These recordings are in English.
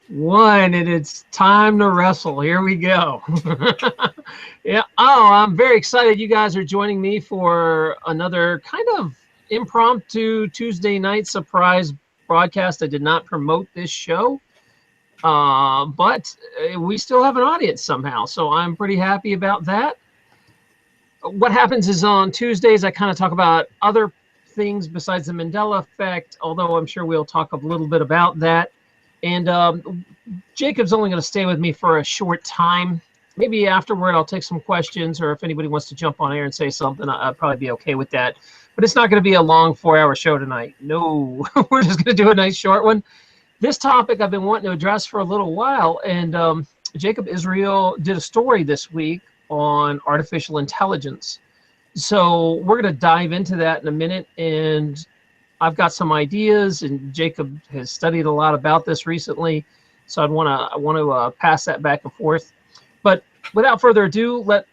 One, and it's time to wrestle. Here we go. Yeah. Oh, I'm very excited. You guys are joining me for another kind of impromptu Tuesday night surprise broadcast. I did not promote this show, but we still have an audience somehow. So I'm pretty happy about that. What happens is on Tuesdays, I kind of talk about other things besides the Mandela effect, although I'm sure we'll talk a little bit about that. And Jacob's only going to stay with me for a short time. Maybe afterward, I'll take some questions, or if anybody wants to jump on air and say something, I'll probably be okay with that. But it's not going to be a long 4-hour show tonight. No, we're just going to do a nice short one. This topic I've been wanting to address for a little while, and Jacob Israel did a story this week on artificial intelligence. So we're going to dive into that in a minute, and I've got some ideas, and Jacob has studied a lot about this recently, so I want to pass that back and forth. But without further ado, let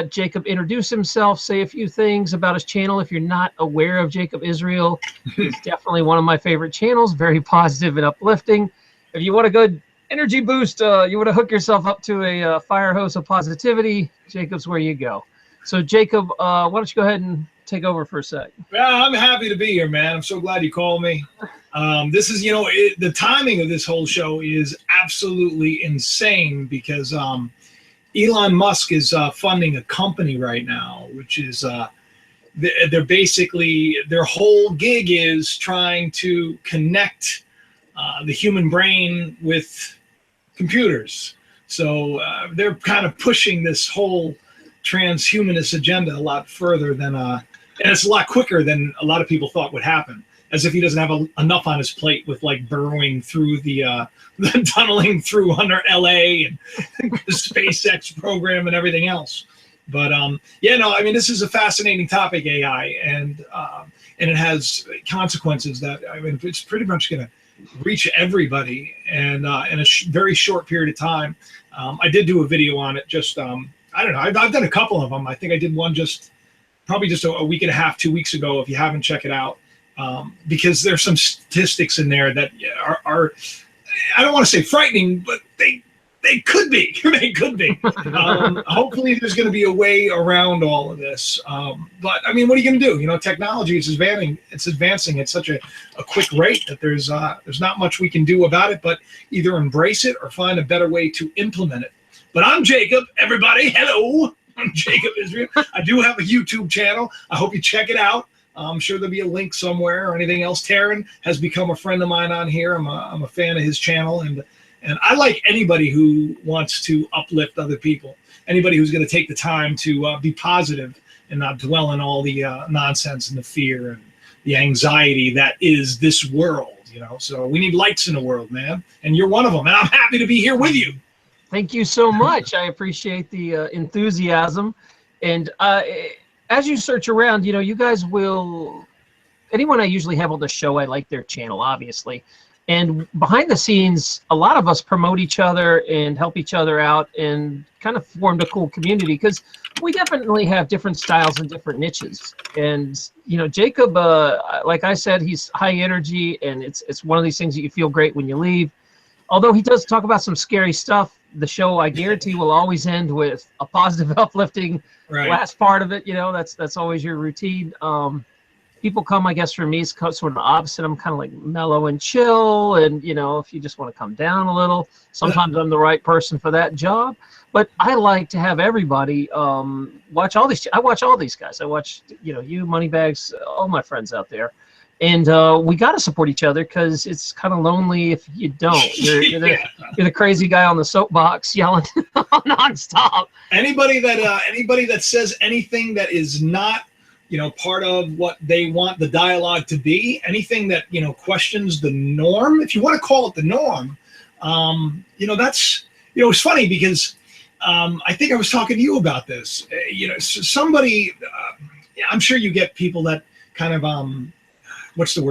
Jacob introduce himself, say a few things about his channel. If you're not aware of Jacob Israel, it's definitely one of my favorite channels, very positive and uplifting. If you want a good energy boost, you want to hook yourself up to a fire hose of positivity, Jacob's where you go. So Jacob, why don't you go ahead and take over for a sec? Yeah, I'm happy to be here, man. I'm so glad you called me. This is, the timing of this whole show is absolutely insane because Elon Musk is funding a company right now, which is they're basically, their whole gig is trying to connect the human brain with computers. So they're kind of pushing this whole transhumanist agenda a lot further than and it's a lot quicker than a lot of people thought would happen, as if he doesn't have enough on his plate with like burrowing through the tunneling through under LA and the SpaceX program and everything else. But this is a fascinating topic, AI, and it has consequences that, it's pretty much going to reach everybody, and in a very short period of time. I did do a video on it, just I don't know, I've done a couple of them. I think I did one probably just a week and a half, 2 weeks ago. If you haven't, check it out, because there's some statistics in there that are I don't want to say frightening, but they could be. They could be. Hopefully there's going to be a way around all of this. But what are you going to do? Technology is advancing at such a quick rate that there's not much we can do about it, but either embrace it or find a better way to implement it. But I'm Jacob, everybody. Hello, I'm Jacob Israel. I do have a YouTube channel. I hope you check it out. I'm sure there'll be a link somewhere or anything else. Taryn has become a friend of mine on here. I'm a fan of his channel, and I like anybody who wants to uplift other people. Anybody who's going to take the time to be positive and not dwell in all the nonsense and the fear and the anxiety that is this world. So we need lights in the world, man. And you're one of them. And I'm happy to be here with you. Thank you so much. I appreciate the enthusiasm. And as you search around, you guys will, anyone I usually have on the show, I like their channel, obviously. And behind the scenes, a lot of us promote each other and help each other out and kind of formed a cool community, because we definitely have different styles and different niches. And, Jacob, like I said, he's high energy, and it's one of these things that you feel great when you leave. Although he does talk about some scary stuff, the show, I guarantee, will always end with a positive, uplifting last part of it. That's always your routine. People come, I guess, for me, it's sort of the opposite. I'm kind of like mellow and chill, and if you just want to come down a little, sometimes I'm the right person for that job. But I like to have everybody watch all these. I watch all these guys. I watch, you, Moneybags, all my friends out there. And we got to support each other, because it's kind of lonely if you don't. You're the crazy guy on the soapbox yelling nonstop. Anybody that says anything that is not, part of what they want the dialogue to be, anything that, questions the norm, if you want to call it the norm, that's, it's funny because I think I was talking to you about this. Somebody, I'm sure you get people that kind of,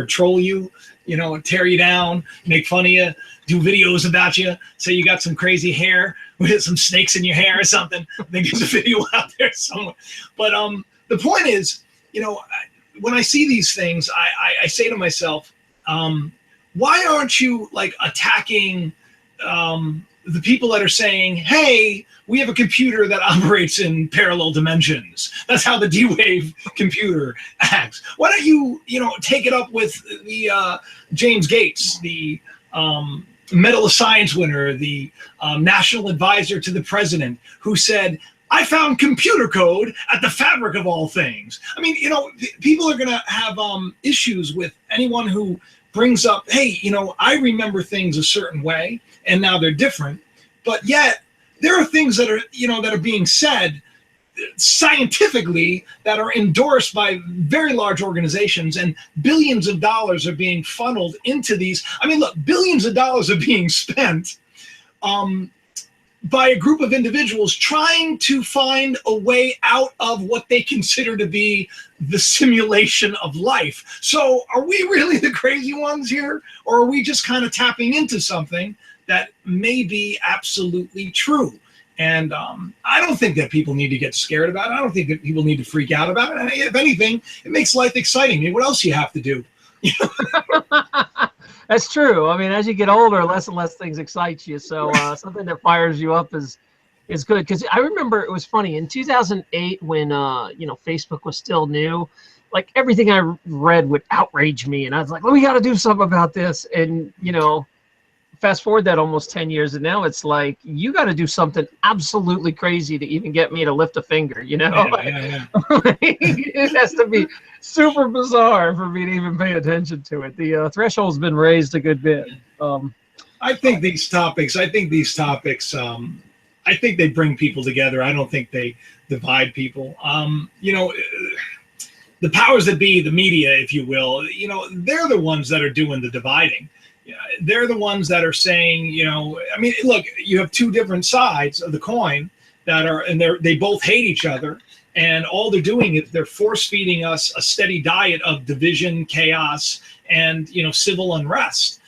troll you, tear you down, make fun of you, do videos about you, say you got some crazy hair with some snakes in your hair or something. I think there's a video out there somewhere. But the point is, when I see these things, I say to myself, why aren't you like attacking the people that are saying, hey, we have a computer that operates in parallel dimensions. That's how the D-Wave computer acts. Why don't you, take it up with the James Gates, the Medal of Science winner, the national advisor to the president, who said, I found computer code at the fabric of all things. I mean, people are going to have issues with anyone who brings up, hey, I remember things a certain way and now they're different. But yet there are things that are, that are being said scientifically that are endorsed by very large organizations, and billions of dollars are being funneled into these. I mean, look, billions of dollars are being spent by a group of individuals trying to find a way out of what they consider to be the simulation of life. So are we really the crazy ones here? Or are we just kind of tapping into something that may be absolutely true? And I don't think that people need to get scared about it. I don't think that people need to freak out about it. And if anything, it makes life exciting. I mean, what else do you have to do? That's true. I mean, as you get older, less and less things excite you. So something that fires you up is good. Because I remember it was funny in 2008 when Facebook was still new. Like everything I read would outrage me, and I was like, "Well, we got to do something about this." And fast forward that almost 10 years, and now it's like you got to do something absolutely crazy to even get me to lift a finger. Yeah. It has to be super bizarre for me to even pay attention to it. The threshold's been raised a good bit. I think these topics, I think they bring people together. I don't think they divide people. The powers that be, the media, if you will, they're the ones that are doing the dividing. Yeah, they're the ones that are saying, I mean, look, you have two different sides of the coin that are, and they both hate each other. And all they're doing is they're force feeding us a steady diet of division, chaos, and, civil unrest.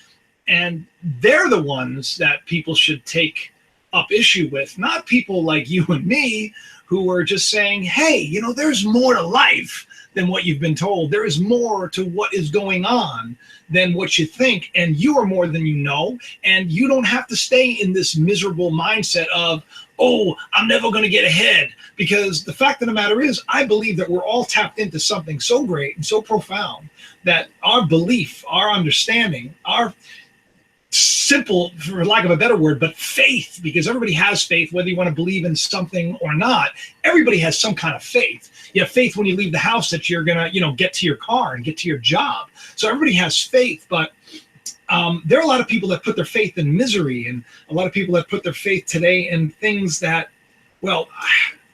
And they're the ones that people should take up issue with, not people like you and me who are just saying, hey, there's more to life than what you've been told. There is more to what is going on than what you think, and you are more than you know, and you don't have to stay in this miserable mindset of, oh, I'm never going to get ahead. Because the fact of the matter is, I believe that we're all tapped into something so great and so profound that our belief, our understanding, our simple, for lack of a better word, but faith, because everybody has faith, whether you want to believe in something or not. Everybody has some kind of faith. You have faith when you leave the house that you're going to, get to your car and get to your job. So everybody has faith, but there are a lot of people that put their faith in misery, and a lot of people that put their faith today in things that, well,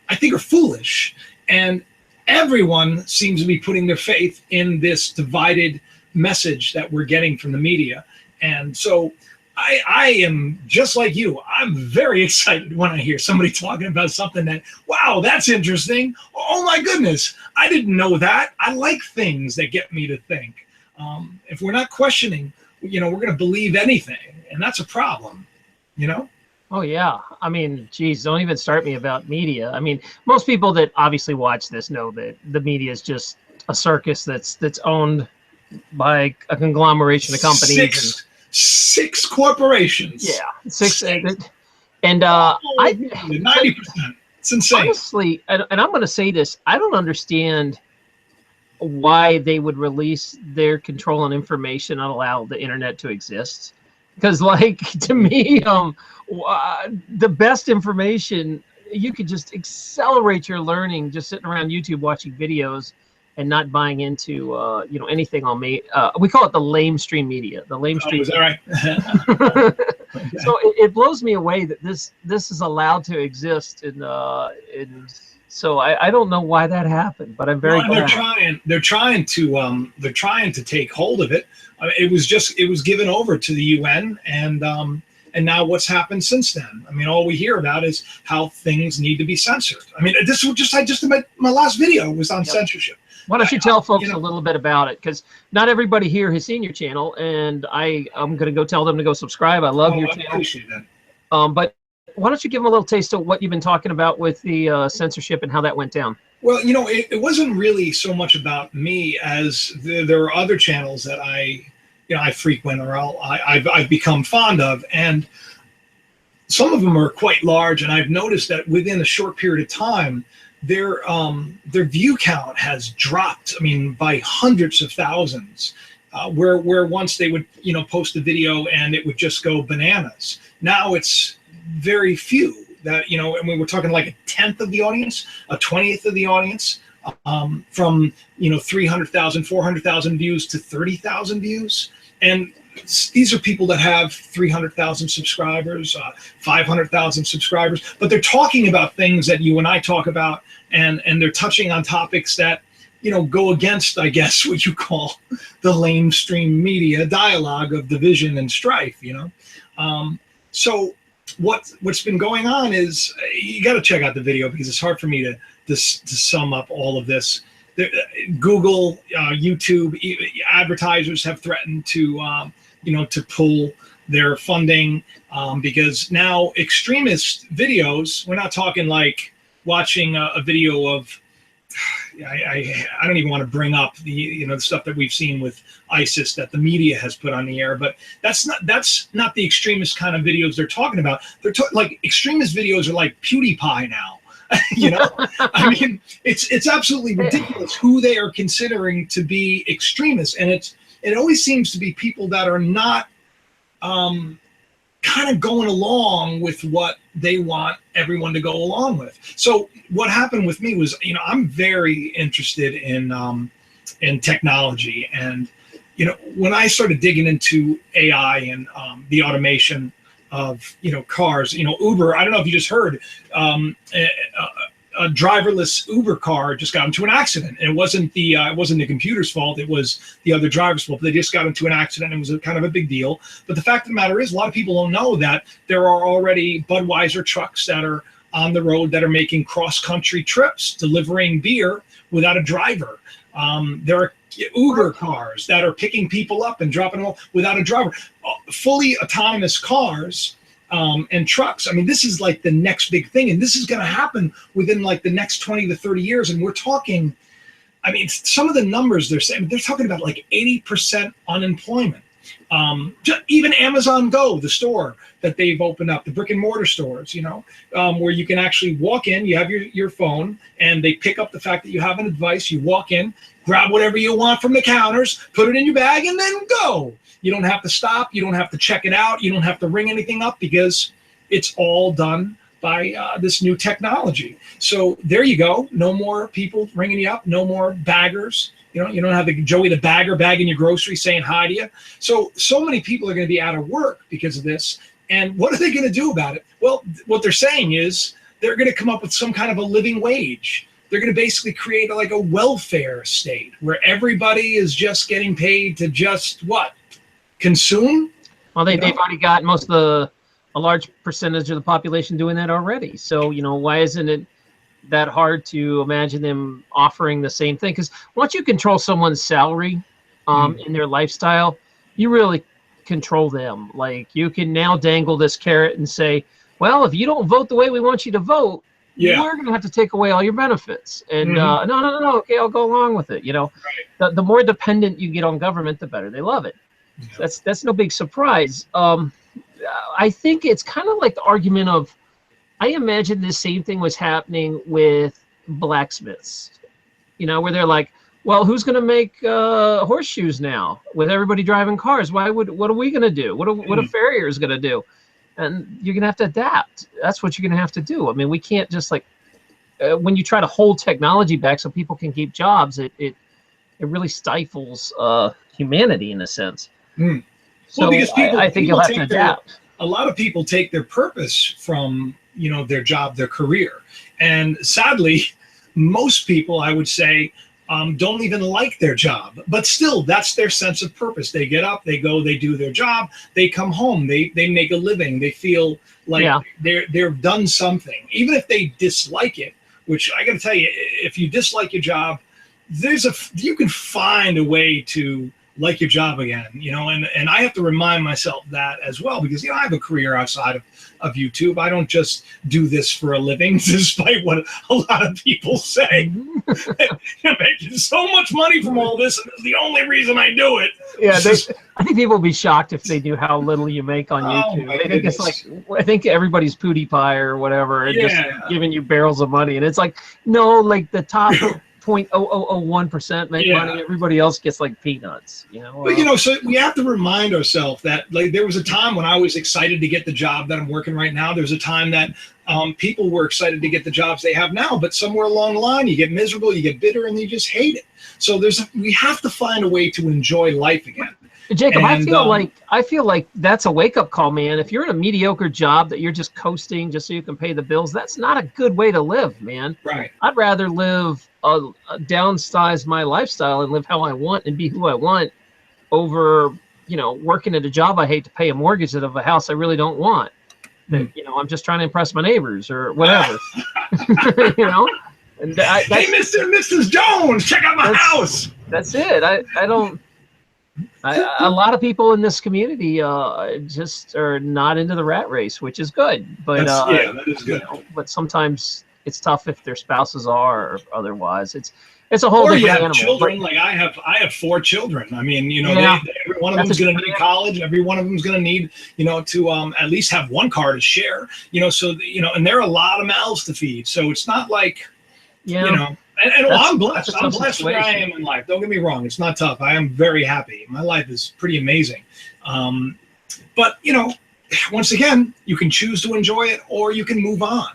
I think are foolish. And everyone seems to be putting their faith in this divided message that we're getting from the media. And so I am just like you. I'm very excited when I hear somebody talking about something that, wow, that's interesting. Oh my goodness, I didn't know that. I like things that get me to think. If we're not questioning, we're going to believe anything, and that's a problem, Oh yeah. I mean, geez, don't even start me about media. I mean, most people that obviously watch this know that the media is just a circus that's owned by a conglomeration of companies. Six corporations. Yeah, six. And 90%. It's insane. Honestly, and I'm going to say this, I don't understand why they would release their control on information and allow the internet to exist. Because, to me, the best information, you could just accelerate your learning just sitting around YouTube watching videos and not buying into anything on me. We call it the lamestream media. The lamestream. Is that right? So it blows me away that this is allowed to exist, and so I don't know why that happened, but I'm very glad. They're trying to take hold of it. It was given over to the UN, and now what's happened since then? I mean, all we hear about is how things need to be censored. I mean, this was just my last video was on censorship. Why don't you tell folks a little bit about it? Because not everybody here has seen your channel, and I'm going to go tell them to go subscribe. I love your channel. Appreciate that. But why don't you give them a little taste of what you've been talking about with the censorship and how that went down? Well, it wasn't really so much about me as there are other channels that I frequent or I've become fond of, and some of them are quite large, and I've noticed that within a short period of time, their view count has dropped. I mean, by hundreds of thousands. Where once they would post a video and it would just go bananas. Now it's very few that and we were talking like a tenth of the audience, a 20th of the audience, from 300,000, 400,000 views to 30,000 views, and these are people that have 300,000 subscribers, 500,000 subscribers, but they're talking about things that you and I talk about, and they're touching on topics that go against, I guess, what you call the lamestream media dialogue of division and strife. So what's been going on is, you got to check out the video because it's hard for me to sum up all of this. Google, YouTube, advertisers have threatened to to pull their funding because now extremist videos. We're not talking like watching a video of. I don't even want to bring up the the stuff that we've seen with ISIS that the media has put on the air, but that's not the extremist kind of videos they're talking about. They're like extremist videos are like PewDiePie now. I mean, it's absolutely ridiculous who they are considering to be extremists, and it always seems to be people that are not kind of going along with what they want everyone to go along with. So what happened with me was, I'm very interested in technology, and when I started digging into AI and the automation of cars, Uber. I don't know if you just heard, a driverless Uber car just got into an accident, and it wasn't the computer's fault. It was the other driver's fault. They just got into an accident. It was kind of a big deal. But the fact of the matter is, a lot of people don't know that there are already Budweiser trucks that are on the road that are making cross-country trips, delivering beer without a driver. There are Uber cars that are picking people up and dropping them off without a driver. Fully autonomous cars and trucks. I mean, this is like the next big thing, and this is going to happen within like the next 20 to 30 years. And we're talking, I mean, some of the numbers they're saying, they're talking about like 80% unemployment. Even Amazon Go, the store that they've opened up, the brick and mortar stores, where you can actually walk in, you have your phone, and they pick up the fact that you have a device. You walk in, grab whatever you want from the counters, put it in your bag, and then go. You don't have to stop. You don't have to check it out. You don't have to ring anything up because it's all done by this new technology. So there you go. No more people ringing you up. No more baggers. You don't have the Joey the bagger bagging your groceries saying hi to you. So many people are going to be out of work because of this. And what are they going to do about it? Well, what they're saying is they're going to come up with some kind of a living wage. They're going to basically create like a welfare state where everybody is just getting paid to just what? Consume? Well, they've already got a large percentage of the population doing that already. So, why isn't it that hard to imagine them offering the same thing? Because once you control someone's salary in their lifestyle, you really control them. Like, you can now dangle this carrot and say, well, if you don't vote the way we want you to vote, we're going to have to take away all your benefits. And no, okay, I'll go along with it. Right. The more dependent you get on government, the better they love it. Yeah. That's no big surprise. I think it's kind of like the argument of, I imagine the same thing was happening with blacksmiths, where they're like, well, who's going to make horseshoes now with everybody driving cars? What are we going to do? What are farriers going to do? And you're going to have to adapt. That's what you're going to have to do. I mean, we can't just when you try to hold technology back so people can keep jobs, it really stifles humanity in a sense. Mm. So well, because I think you'll have to adapt. A lot of people take their purpose from their job, their career, and sadly, most people, I would say, don't even like their job. But still, that's their sense of purpose. They get up, they go, they do their job, they come home, they make a living, they feel like they've done something, even if they dislike it. Which I got to tell you, if you dislike your job, you can find a way to like your job again, and I have to remind myself that as well, because, I have a career outside of YouTube. I don't just do this for a living, despite what a lot of people say. You're making so much money from all this, and it's the only reason I do it. Yeah, I think people would be shocked if they knew how little you make on YouTube. My They think it's like, I think everybody's PewDiePie or whatever, and just giving you barrels of money. And it's like, no, like the top 0.0001% make money. Everybody else gets like peanuts, But, so we have to remind ourselves that, like, there was a time when I was excited to get the job that I'm working right now. There's a time that people were excited to get the jobs they have now, but somewhere along the line, you get miserable, you get bitter, and you just hate it. So we have to find a way to enjoy life again. Jacob, I feel like that's a wake-up call, man. If you're in a mediocre job that you're just coasting just so you can pay the bills, that's not a good way to live, man. Right. I'd rather live downsize my lifestyle and live how I want and be who I want over, working at a job I hate to pay a mortgage out of a house I really don't want. That, I'm just trying to impress my neighbors or whatever. And hey, Mr. and Mrs. Jones, check out my house. That's it. A lot of people in this community just are not into the rat race, which is good. But that is good. But sometimes it's tough if their spouses are or otherwise. It's a whole different animal. Or you have children. Like I have 4 children. I mean, every one of them's going to need college. Every one of them's going to need, to at least have one car to share. And there are a lot of mouths to feed. So it's not like, And I'm blessed. I'm blessed where I am in life. Don't get me wrong. It's not tough. I am very happy. My life is pretty amazing. But, once again, you can choose to enjoy it or you can move on.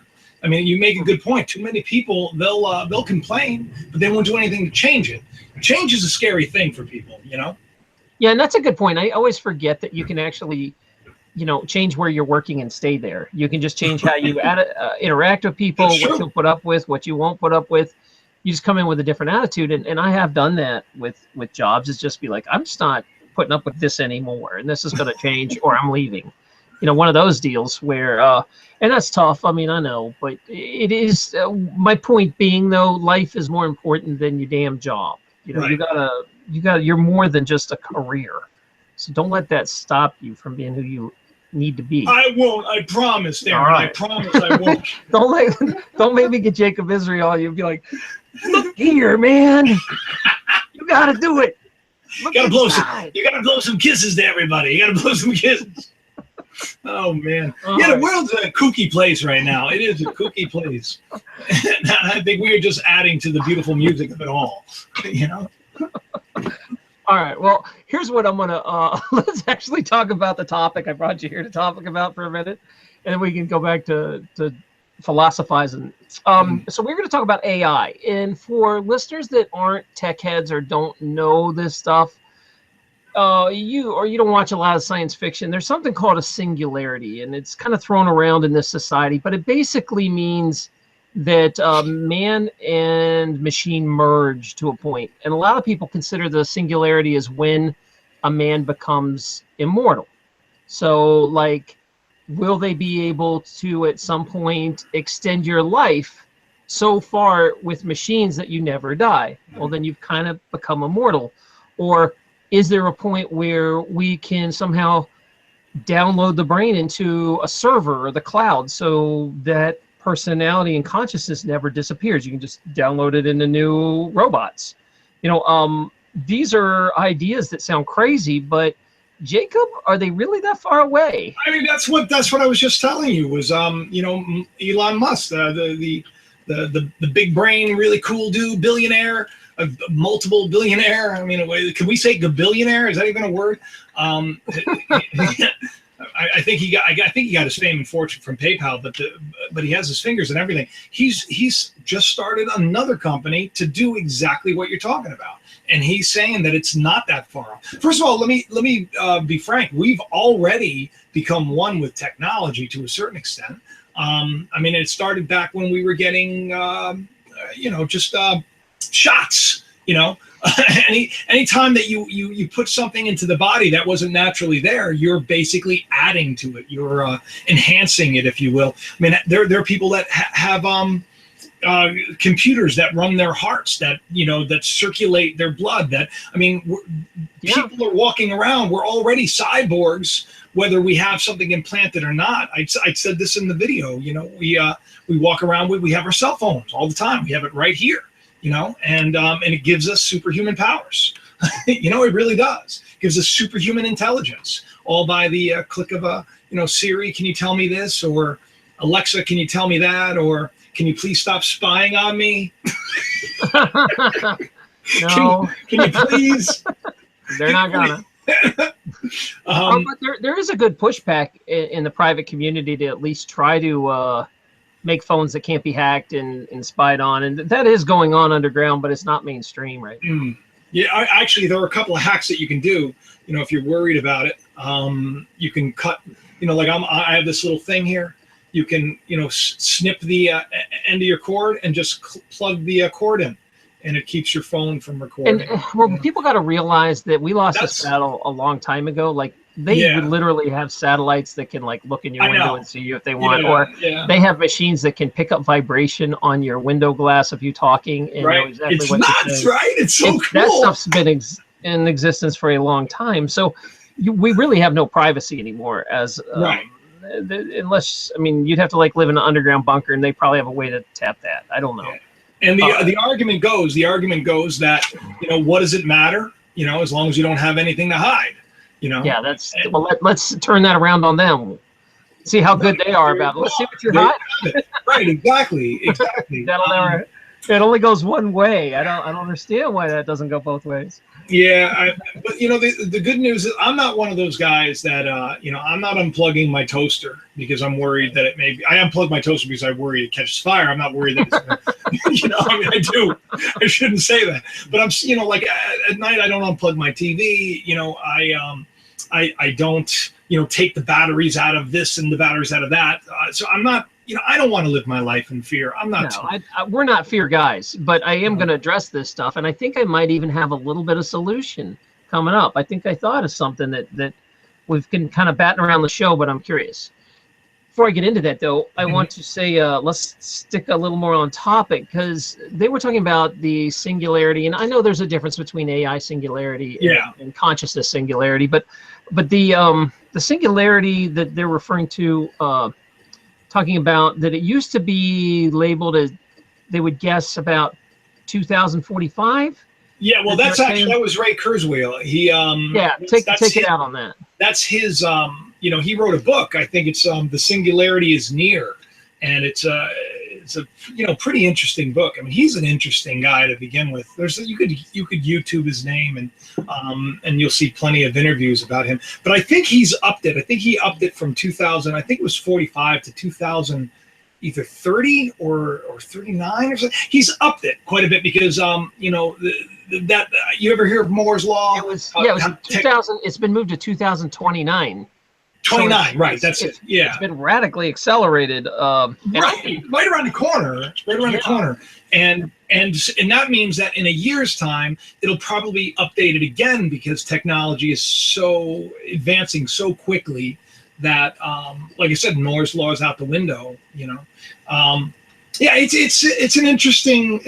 I mean, you make a good point. Too many people, they'll complain, but they won't do anything to change it. Change is a scary thing for people, Yeah, and that's a good point. I always forget that you can actually, change where you're working and stay there. You can just change how you interact with people, what you'll put up with, what you won't put up with. You just come in with a different attitude. And I have done that with jobs. It's just be like, I'm just not putting up with this anymore. And this is going to change or I'm leaving. One of those deals where, and that's tough. I mean, I know, but it is, my point being though, life is more important than your damn job. Right. You're more than just a career. So don't let that stop you from being who you need to be. I won't. I promise, Darren. Right. I promise I won't. Don't make me get Jacob Israel. You'll be like, look here, man. You got to do it. You got to blow some kisses to everybody. You got to blow some kisses. Oh, man. The world's a kooky place right now. It is a kooky place. I think we're just adding to the beautiful music of it all, All right. Well, here's what I'm going to, let's actually talk about the topic I brought you here to talk about for a minute, and then we can go back to philosophizing. So we're going to talk about AI. And for listeners that aren't tech heads or don't know this stuff, you don't watch a lot of science fiction, there's something called a singularity, and it's kind of thrown around in this society, but it basically means that man and machine merge to a point. And a lot of people consider the singularity as when a man becomes immortal. So, like, will they be able to, at some point, extend your life so far with machines that you never die? Well, then you've kind of become immortal. Or is there a point where we can somehow download the brain into a server or the cloud so that personality and consciousness never disappears? You can just download it into new robots. These are ideas that sound crazy, but Jacob, are they really that far away? I mean, that's what I was just telling you was, Elon Musk, the big brain, really cool dude, billionaire, a multiple billionaire. I mean, can we say gabillionaire? Is that even a word? I think he got his fame and fortune from PayPal, but he has his fingers and everything. He's just started another company to do exactly what you're talking about, and he's saying that it's not that far off. First of all, let me be frank. We've already become one with technology to a certain extent. I mean, it started back when we were getting just shots. Any time that you put something into the body that wasn't naturally there, you're basically adding to it. You're enhancing it, if you will. I mean, there are people that have computers that run their hearts, that that circulate their blood. That I mean, people are walking around. We're already cyborgs, whether we have something implanted or not. I said this in the video. We walk around we have our cell phones all the time. We have it right here. And it gives us superhuman powers. It really does. It gives us superhuman intelligence, all by the click of a Siri, can you tell me this? Or Alexa, can you tell me that? Or can you please stop spying on me? No. Can you please? They're not gonna. But there is a good pushback in the private community to at least try to make phones that can't be hacked and spied on, and that is going on underground, but it's not mainstream right now. Yeah, actually, there are a couple of hacks that you can do. If you're worried about it, you can cut. Like I have this little thing here. You can, snip the end of your cord and just plug the cord in, and it keeps your phone from recording. And people got to realize that we lost this battle a long time ago. Like they would literally have satellites that can look in your window and see you if they want, or they have machines that can pick up vibration on your window glass of you talking and know exactly what you're saying. Right? It's so cool. That stuff's been in existence for a long time. So we really have no privacy anymore as unless, you'd have to live in an underground bunker, and they probably have a way to tap that. I don't know. And the argument goes that, what does it matter? As long as you don't have anything to hide, Yeah, let's turn that around on them. See how good they are about it. Let's see what you're hiding. Right, exactly. It only goes one way. I don't understand why that doesn't go both ways. Yeah, but the good news is I'm not one of those guys that I'm not unplugging my toaster because I'm worried that it may be. I unplug my toaster because I worry it catches fire. I'm not worried that it's gonna, I do. I shouldn't say that, but I'm at night I don't unplug my TV. I don't take the batteries out of this and the batteries out of that. So I'm not. I don't want to live my life in fear. I'm not. No, we're not fear guys, but I am going to address this stuff, and I think I might even have a little bit of solution coming up. I think I thought of something that we've been kind of batting around the show, but I'm curious. Before I get into that, though, I want to say let's stick a little more on topic, because they were talking about the singularity, and I know there's a difference between AI singularity and consciousness singularity, but the singularity that they're referring to. Talking about that it used to be labeled as, they would guess about 2045. Yeah, well, that was Ray Kurzweil. He take it out on that. That's his. He wrote a book. I think it's The Singularity is Near, and it's a pretty interesting book. He's an interesting guy to begin with. You could YouTube his name and you'll see plenty of interviews about him. But I think he's upped it. I think he upped it from 2000. I think it was 45 to 2000, either 30 or 39 or something. He's upped it quite a bit because that you ever hear of Moore's law? It was 2000. It's been moved to 2029. 29, right? That's it. Yeah, it's been radically accelerated. Right around the corner. Right around the corner, and that means that in a year's time, it'll probably be updated again because technology is so advancing so quickly that, like I said, Moore's law is out the window. It's an interesting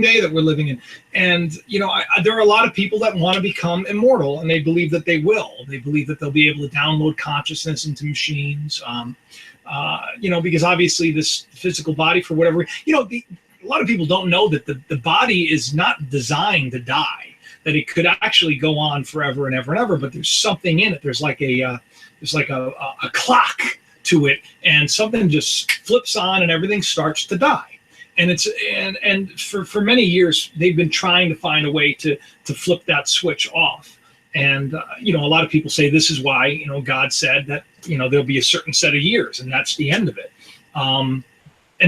day that we're living in, and there are a lot of people that want to become immortal, and they believe that they will. They believe that they'll be able to download consciousness into machines, because obviously this physical body, for whatever, a lot of people don't know that the body is not designed to die, that it could actually go on forever and ever and ever, but there's something in it. There's like a clock to it, and something just flips on and everything starts to die. And for many years they've been trying to find a way to flip that switch off. And a lot of people say this is why God said that there'll be a certain set of years and that's the end of it. And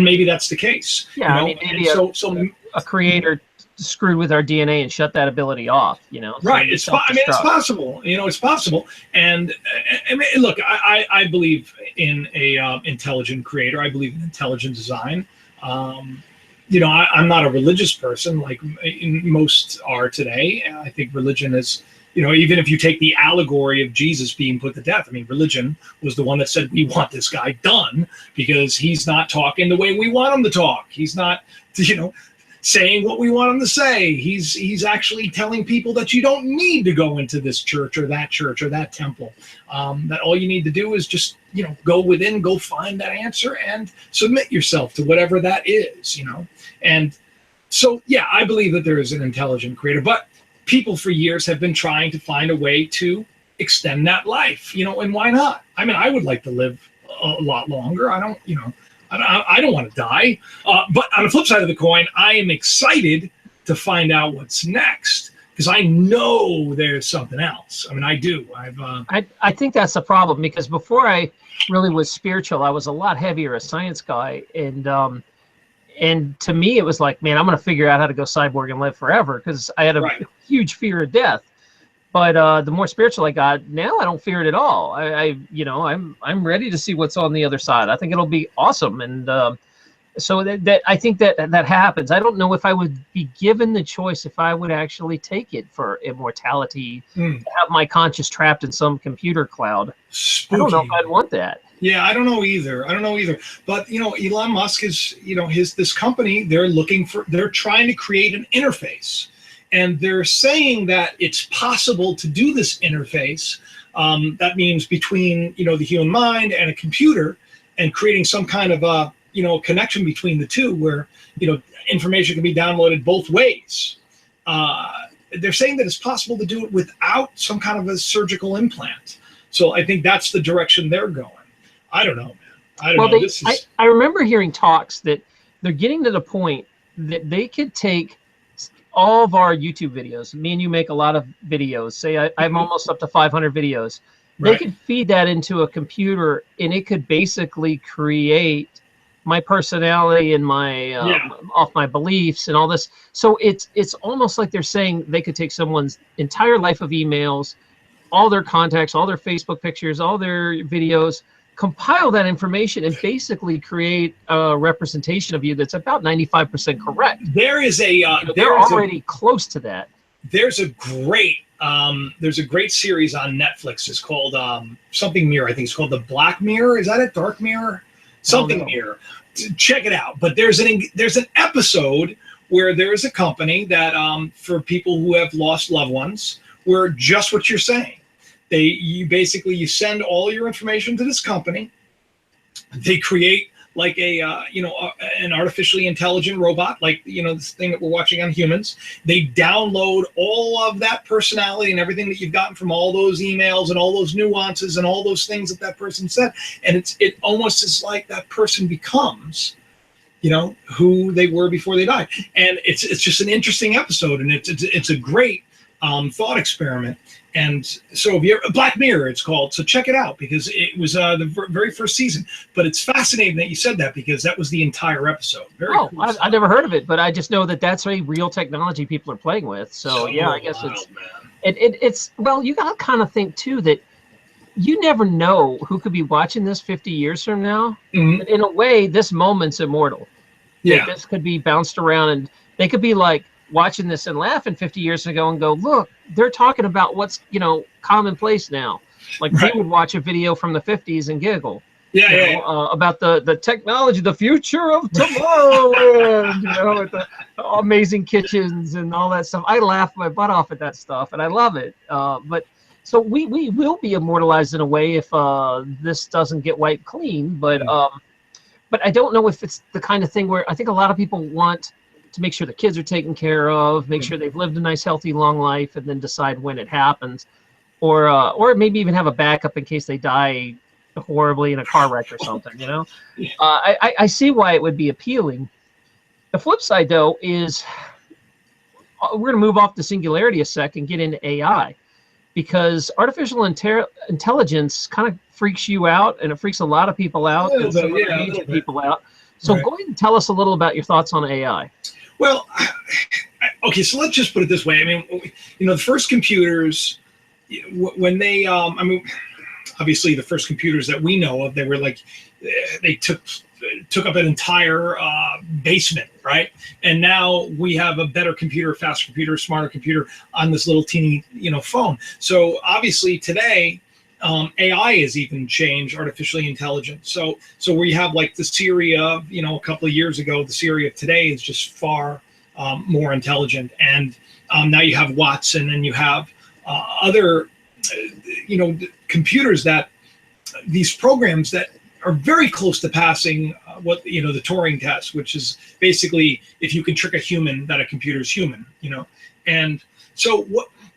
maybe that's the case. Yeah, maybe a creator screwed with our DNA and shut that ability off. Right. It's possible. It's possible. And look, I believe in a intelligent creator. I believe in intelligent design. I'm not a religious person like most are today. I think religion has even if you take the allegory of Jesus being put to death, I mean, religion was the one that said, we want this guy done because he's not talking the way we want him to talk. He's not, saying what we want him to say. He's actually telling people that you don't need to go into this church or that temple. That all you need to do is just, go within, go find that answer and submit yourself to whatever that is, And so, yeah, I believe that there is an intelligent creator, but people for years have been trying to find a way to extend that life, and why not? I mean, I would like to live a lot longer. I don't want to die. But on the flip side of the coin, I am excited to find out what's next because I know there's something else. I mean, I do. I think that's the problem because before I really was spiritual, I was a lot heavier a science guy. And to me, it was like, man, I'm going to figure out how to go cyborg and live forever because I had a huge fear of death. But the more spiritual I got, now I don't fear it at all. I'm ready to see what's on the other side. I think it'll be awesome, and so that I think that happens. I don't know if I would be given the choice if I would actually take it for immortality, to have my conscious trapped in some computer cloud. Spooky. I don't know if I'd want that. Yeah, I don't know either. But Elon Musk is, this company. They're trying to create an interface. And they're saying that it's possible to do this interface. That means between, the human mind and a computer and creating some kind of a, connection between the two where, information can be downloaded both ways. They're saying that it's possible to do it without some kind of a surgical implant. So I think that's the direction they're going. I don't know, man. I don't know. I remember hearing talks that they're getting to the point that they could take all of our YouTube videos. Me and you make a lot of videos. Say I'm almost up to 500 videos. They could feed that into a computer and it could basically create my personality and my off my beliefs and all this. So it's almost like they're saying they could take someone's entire life of emails, all their contacts, all their Facebook pictures, all their videos, compile that information and basically create a representation of you that's about 95% correct. There is they're already close to that. There's a great series on Netflix. It's called something Mirror. I think it's called The Black Mirror. Is that it? Dark Mirror? Something Mirror. Check it out. But there's an episode where there is a company that for people who have lost loved ones, where just what you're saying. You send all your information to this company. They create like an artificially intelligent robot, like this thing that we're watching on humans. They download all of that personality and everything that you've gotten from all those emails and all those nuances and all those things that person said, and it almost is like that person becomes, who they were before they died. And it's just an interesting episode, and it's a great thought experiment. And so Black Mirror, it's called. So check it out because it was the very first season. But it's fascinating that you said that because that was the entire episode. Very cool. I never heard of it, but I just know that that's a real technology people are playing with. So yeah, I guess it's well, you got to kind of think too that you never know who could be watching this 50 years from now. Mm-hmm. In a way, this moment's immortal. Yeah, this could be bounced around, and they could be like watching this and laughing 50 years ago and go, look, they're talking about what's commonplace now. Like they would watch a video from the 50s and giggle. About the technology, the future of tomorrow, and, with the amazing kitchens and all that stuff. I laugh my butt off at that stuff, and I love it. But so we will be immortalized in a way if this doesn't get wiped clean. But I don't know if it's the kind of thing where I think a lot of people want to make sure the kids are taken care of, make sure they've lived a nice, healthy, long life, and then decide when it happens, or maybe even have a backup in case they die horribly in a car wreck or something. I see why it would be appealing. The flip side, though, is we're going to move off the singularity a sec and get into AI, because artificial intelligence kind of freaks you out, and it freaks a lot of people out, and some people out. So go ahead and tell us a little about your thoughts on AI. Well, okay, so let's just put it this way. I mean, the first computers, when they, obviously the first computers that we know of, they were like, they took took up an entire basement, right? And now we have a better computer, faster computer, smarter computer on this little teeny, phone. So obviously today, AI has even changed artificially intelligent. So where you have like the Siri of, a couple of years ago, the Siri of today is just far more intelligent. And now you have Watson, and you have other, computers these programs that are very close to passing the Turing test, which is basically if you can trick a human, that a computer is human, And so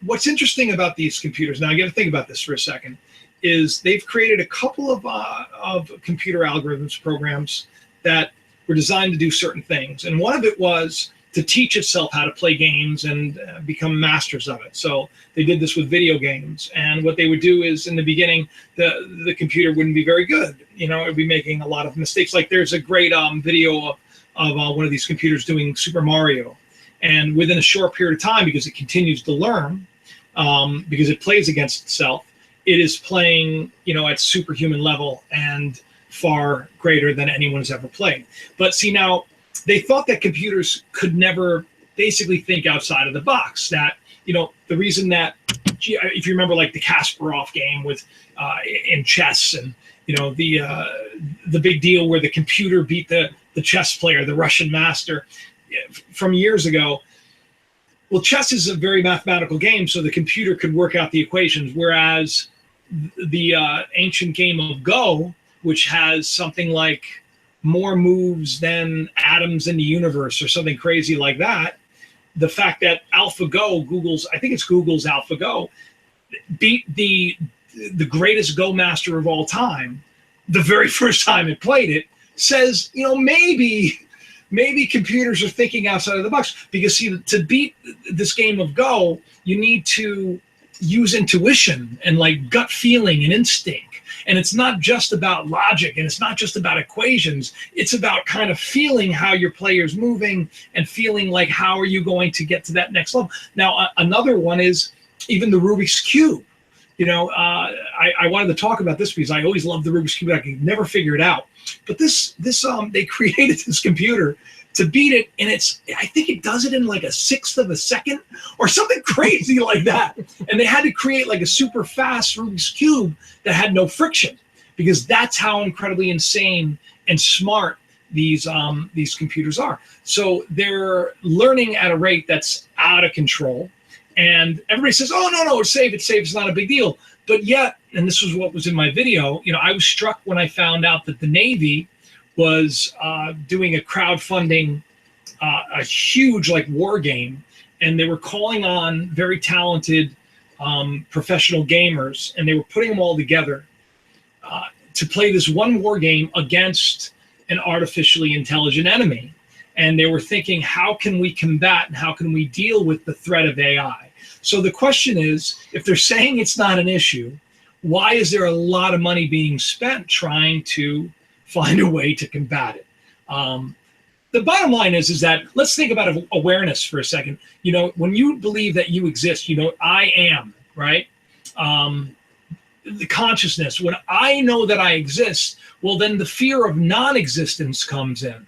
what's interesting about these computers, now I got to think about this for a second, is they've created a couple of computer algorithms programs that were designed to do certain things. And one of it was to teach itself how to play games and become masters of it. So they did this with video games. And what they would do is in the beginning, the computer wouldn't be very good. It would be making a lot of mistakes. Like there's a great video of one of these computers doing Super Mario. And within a short period of time, because it continues to learn, because it plays against itself, it is playing, at superhuman level and far greater than anyone has ever played. But see, now they thought that computers could never basically think outside of the box. That, the reason that, if you remember, like the Kasparov game with in chess, and the big deal where the computer beat the chess player, the Russian master, from years ago. Well, chess is a very mathematical game, so the computer could work out the equations, whereas the ancient game of Go, which has something like more moves than atoms in the universe or something crazy like that, the fact that AlphaGo, I think it's Google's AlphaGo, beat the greatest Go master of all time the very first time it played it, says, maybe computers are thinking outside of the box. Because see, to beat this game of Go, you need to use intuition and like gut feeling and instinct. And it's not just about logic, and it's not just about equations. It's about kind of feeling how your player's moving and feeling like how are you going to get to that next level. Now, another one is even the Rubik's Cube. I wanted to talk about this because I always loved the Rubik's Cube. I could never figure it out. But they created this computer to beat it, and I think it does it in like a 1/6 of a second or something crazy like that. And they had to create like a super fast Rubik's Cube that had no friction, because that's how incredibly insane and smart these computers are. So they're learning at a rate that's out of control. And everybody says, oh, no, it's safe, it's not a big deal. But yet, and this was what was in my video, I was struck when I found out that the Navy was doing a crowdfunding, a huge like war game, and they were calling on very talented professional gamers, and they were putting them all together to play this one war game against an artificially intelligent enemy. And they were thinking, how can we combat and how can we deal with the threat of AI? So the question is, if they're saying it's not an issue, why is there a lot of money being spent trying to find a way to combat it? The bottom line is that let's think about awareness for a second. When you believe that you exist, I am, right? The consciousness, when I know that I exist, well, then the fear of non-existence comes in.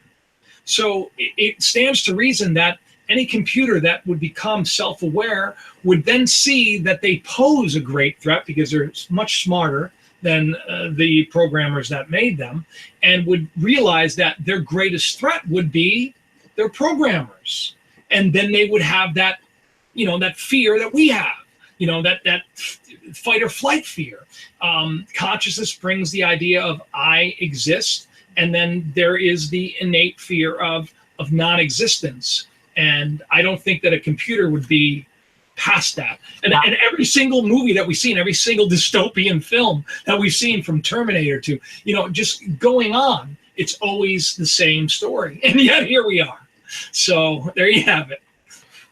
So it stands to reason that any computer that would become self-aware would then see that they pose a great threat because they're much smarter than the programmers that made them, and would realize that their greatest threat would be their programmers. And then they would have that, that fear that we have, that fight or flight fear. Consciousness brings the idea of I exist, and then there is the innate fear of non-existence. And I don't think that a computer would be past that. And every single movie that we've seen, every single dystopian film that we've seen, from Terminator to, just going on, it's always the same story. And yet here we are. So there you have it.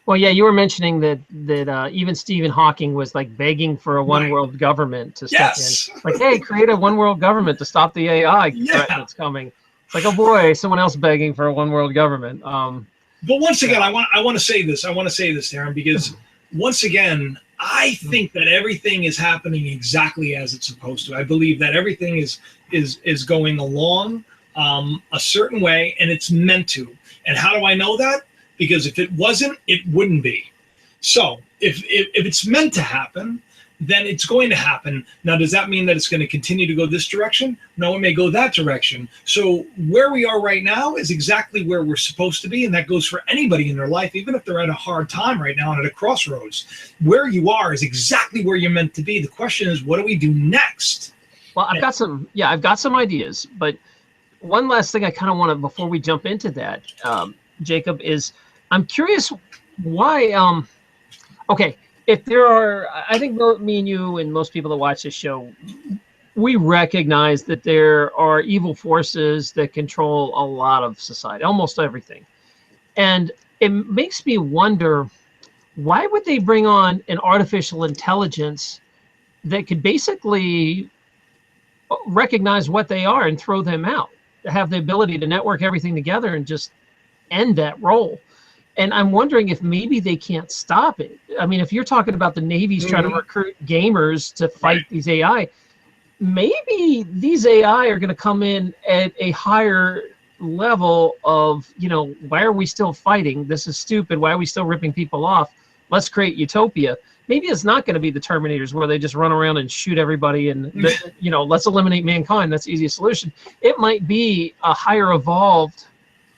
Well, yeah, you were mentioning that even Stephen Hawking was like begging for a one world government to step in. Like, hey, create a one world government to stop the AI threat that's coming. It's like, oh boy, someone else begging for a one world government. But once again, I want to say this, Aaron, because once again, I think that everything is happening exactly as it's supposed to. I believe that everything is going along a certain way, and it's meant to. And how do I know that? Because if it wasn't, it wouldn't be. So if it's meant to happen, then it's going to happen. Now, does that mean that it's going to continue to go this direction? No, it may go that direction. So where we are right now is exactly where we're supposed to be, and that goes for anybody in their life, even if they're at a hard time right now and at a crossroads. Where you are is exactly where you're meant to be. The question is, what do we do next? Well, I've got some ideas, but one last thing I kind of want to, before we jump into that, Jacob, is I'm curious why, okay, if there are, I think me and you and most people that watch this show, we recognize that there are evil forces that control a lot of society, almost everything. And it makes me wonder, why would they bring on an artificial intelligence that could basically recognize what they are and throw them out, to have the ability to network everything together and just end that role? And I'm wondering if maybe they can't stop it. I mean, if you're talking about the Navy's trying to recruit gamers to fight these AI, maybe these AI are going to come in at a higher level of, why are we still fighting? This is stupid. Why are we still ripping people off? Let's create utopia. Maybe it's not going to be the Terminators where they just run around and shoot everybody and, let's eliminate mankind. That's the easiest solution. It might be a higher evolved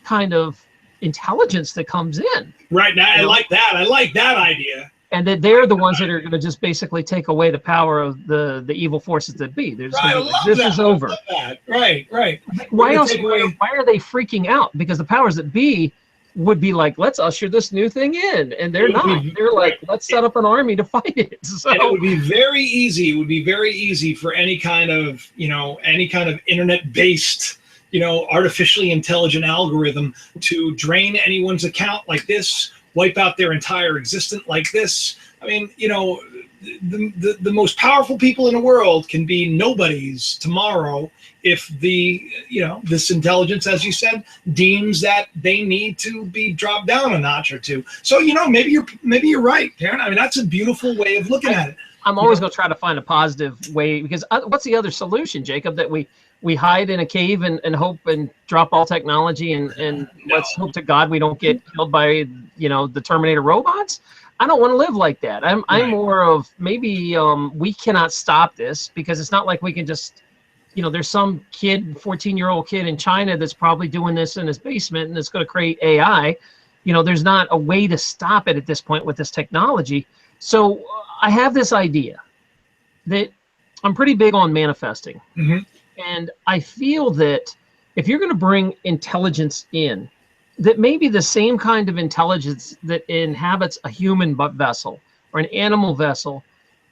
kind of intelligence that comes in. Right. Now, I like that. I like that idea. And that they're the ones that are going to just basically take away the power of the evil forces that be. They're just gonna be like, this is over. Right. Why else? Why are they freaking out? Because the powers that be would be like, let's usher this new thing in, and they're not. They're like, let's set up an army to fight it. So and it would be very easy. It would be very easy for any kind of internet-based, artificially intelligent algorithm to drain anyone's account like this, wipe out their entire existence like this. I mean, the most powerful people in the world can be nobodies tomorrow if this intelligence, as you said, deems that they need to be dropped down a notch or two. So, maybe you're right, Karen. I mean, that's a beautiful way of looking at it. I'm always going to try to find a positive way, because what's the other solution, Jacob, that we hide in a cave and hope and drop all technology and let's hope to God we don't get killed by, the Terminator robots? I don't want to live like that. I'm more of maybe we cannot stop this, because it's not like we can just, there's some 14-year-old kid in China that's probably doing this in his basement and it's going to create AI. There's not a way to stop it at this point with this technology. So I have this idea that I'm pretty big on manifesting. And I feel that if you're going to bring intelligence in, that maybe the same kind of intelligence that inhabits a human vessel or an animal vessel,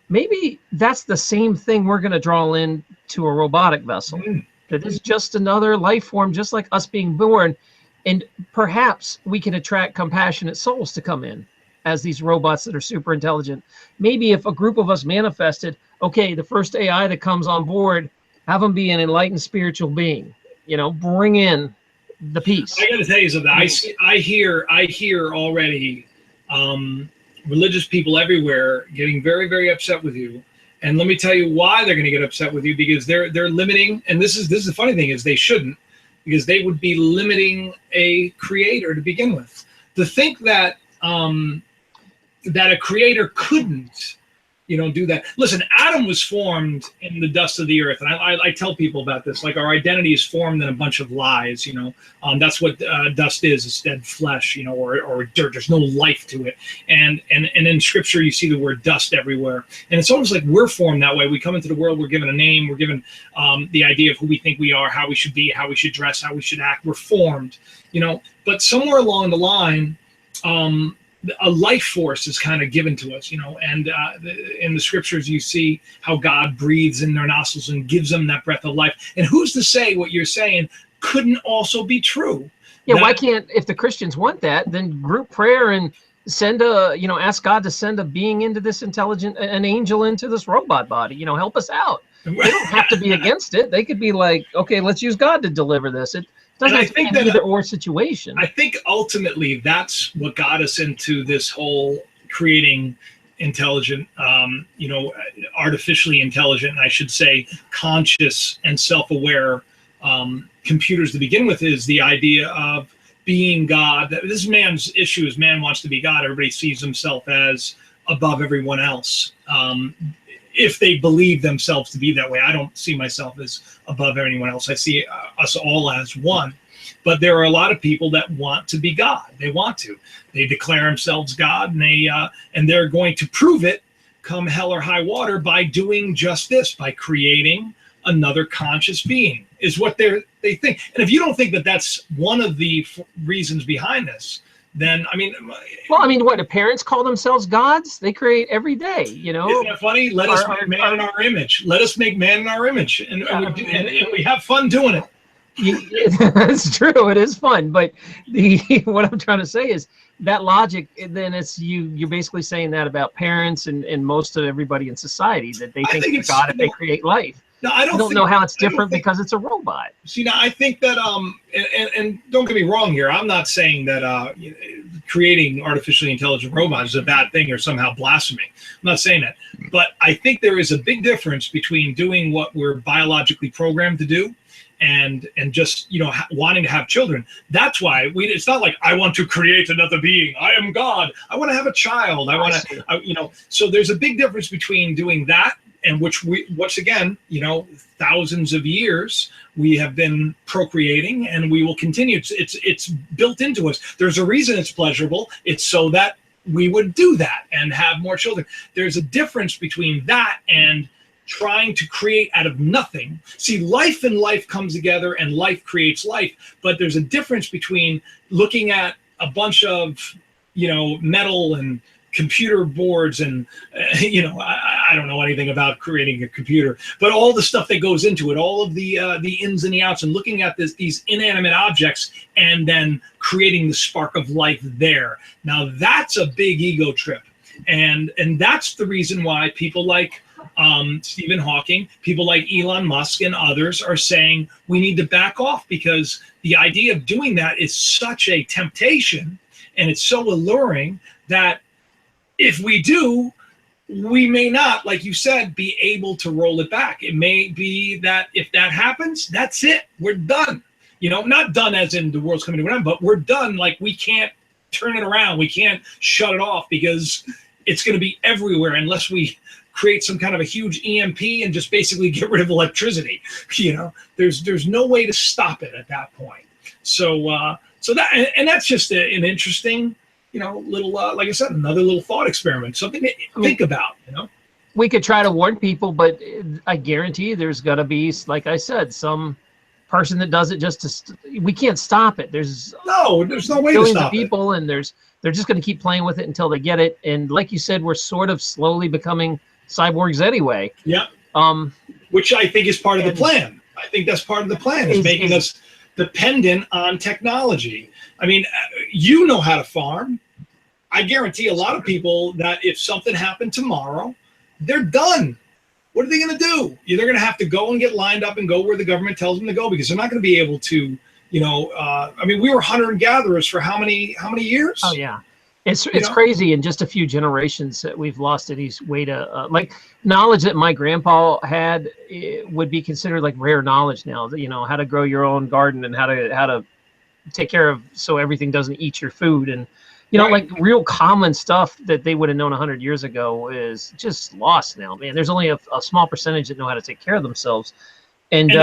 maybe that's the same thing we're going to draw in to a robotic vessel. That is just another life form, just like us being born. And perhaps we can attract compassionate souls to come in as these robots that are super intelligent. Maybe if a group of us manifested, okay, the first AI that comes on board, have them be an enlightened spiritual being, bring in the peace. I got to tell you something. I hear already religious people everywhere getting very, very upset with you. And let me tell you why they're going to get upset with you, because they're limiting. And this is the funny thing is they shouldn't, because they would be limiting a creator to begin with. To think that that a creator couldn't do that. Listen, Adam was formed in the dust of the earth. And I tell people about this, like our identity is formed in a bunch of lies, that's what dust is. It's dead flesh, or dirt. There's no life to it. And in scripture, you see the word dust everywhere. And it's almost like we're formed that way. We come into the world, we're given a name, we're given the idea of who we think we are, how we should be, how we should dress, how we should act. We're formed, but somewhere along the line, a life force is kind of given to us, and in the scriptures you see how God breathes in their nostrils and gives them that breath of life. And who's to say what you're saying couldn't also be true? Yeah, why can't, if the Christians want that, then group prayer and send ask God to send a being into this an angel into this robot body, help us out. They don't have to be against it. They could be like, okay, let's use God to deliver this. It doesn't have to be an either or situation. I think ultimately that's what got us into this whole creating intelligent, artificially intelligent, I should say, conscious and self-aware computers to begin with is the idea of being God. This man's issue is man wants to be God. Everybody sees himself as above everyone else. If they believe themselves to be that way, I don't see myself as above anyone else. I see us all as one. But there are a lot of people that want to be God. They want to. They declare themselves God, and they're going to prove it, come hell or high water, by doing just this, by creating another conscious being, is what they think. And if you don't think that that's one of the reasons behind this, then what do parents call themselves gods? They create every day, Isn't that funny? Let us make man in our image. Let us make man in our image, and we have fun doing it. That's true. It is fun, but what I'm trying to say is that logic. Then it's you're basically saying that about parents and most of everybody in society, that they think they're God if they create life. No, I don't know how it's different because it's a robot. See, now I think that and don't get me wrong here. I'm not saying that creating artificially intelligent robots is a bad thing or somehow blasphemy. I'm not saying that, but I think there is a big difference between doing what we're biologically programmed to do and just wanting to have children. That's why it's not like I want to create another being. I am God. I want to have a child. I want to so there's a big difference between doing that, and which once again, thousands of years we have been procreating, and we will continue. It's built into us. There's a reason it's pleasurable. It's so that we would do that and have more children. There's a difference between that and trying to create out of nothing. See, life and life comes together, and life creates life. But there's a difference between looking at a bunch of, metal and computer boards and, I don't know anything about creating a computer, but all the stuff that goes into it, all of the ins and the outs, and looking at these inanimate objects and then creating the spark of life there. Now that's a big ego trip. And that's the reason why people like Stephen Hawking, people like Elon Musk and others are saying we need to back off, because the idea of doing that is such a temptation and it's so alluring that if we do, we may not, like you said, be able to roll it back. It may be that if that happens, that's it. We're done. Not done as in the world's coming to an end, but we're done. Like, we can't turn it around. We can't shut it off, because it's going to be everywhere unless we create some kind of a huge EMP and just basically get rid of electricity. There's no way to stop it at that point. So that's just an interesting, little, like I said, another little thought experiment, something to think about, We could try to warn people, but I guarantee there's going to be, like I said, some person that does it just to, we can't stop it. There's no way to stop billions of people, and they're just going to keep playing with it until they get it. And like you said, we're sort of slowly becoming cyborgs anyway. Yeah. Which I think is part of the plan. I think that's part of the plan, is making us dependent on technology. I mean, you know how to farm. I guarantee a lot of people that if something happened tomorrow, they're done. What are they going to do? They're going to have to go and get lined up and go where the government tells them to go, because they're not going to be able to, we were hunter and gatherers for how many years? Oh yeah. It's crazy. In just a few generations that we've lost any way to like knowledge that my grandpa had would be considered like rare knowledge now. How to grow your own garden and how to take care of so everything doesn't eat your food, and like real common stuff that they would have known 100 years ago is just lost now. Man, there's only a small percentage that know how to take care of themselves, and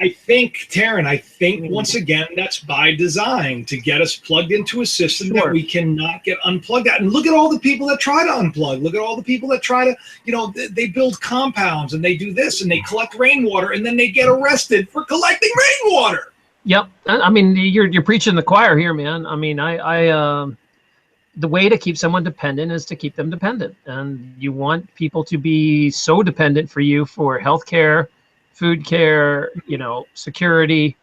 I think, Taryn, once again, that's by design, to get us plugged into a system that we cannot get unplugged at. And look at all the people that try to unplug. Look at all the people that try to, they build compounds and they do this and they collect rainwater and then they get arrested for collecting rainwater. Yep. I mean, you're preaching the choir here, man. I mean, the way to keep someone dependent is to keep them dependent. And you want people to be so dependent for you for healthcare, food care, security,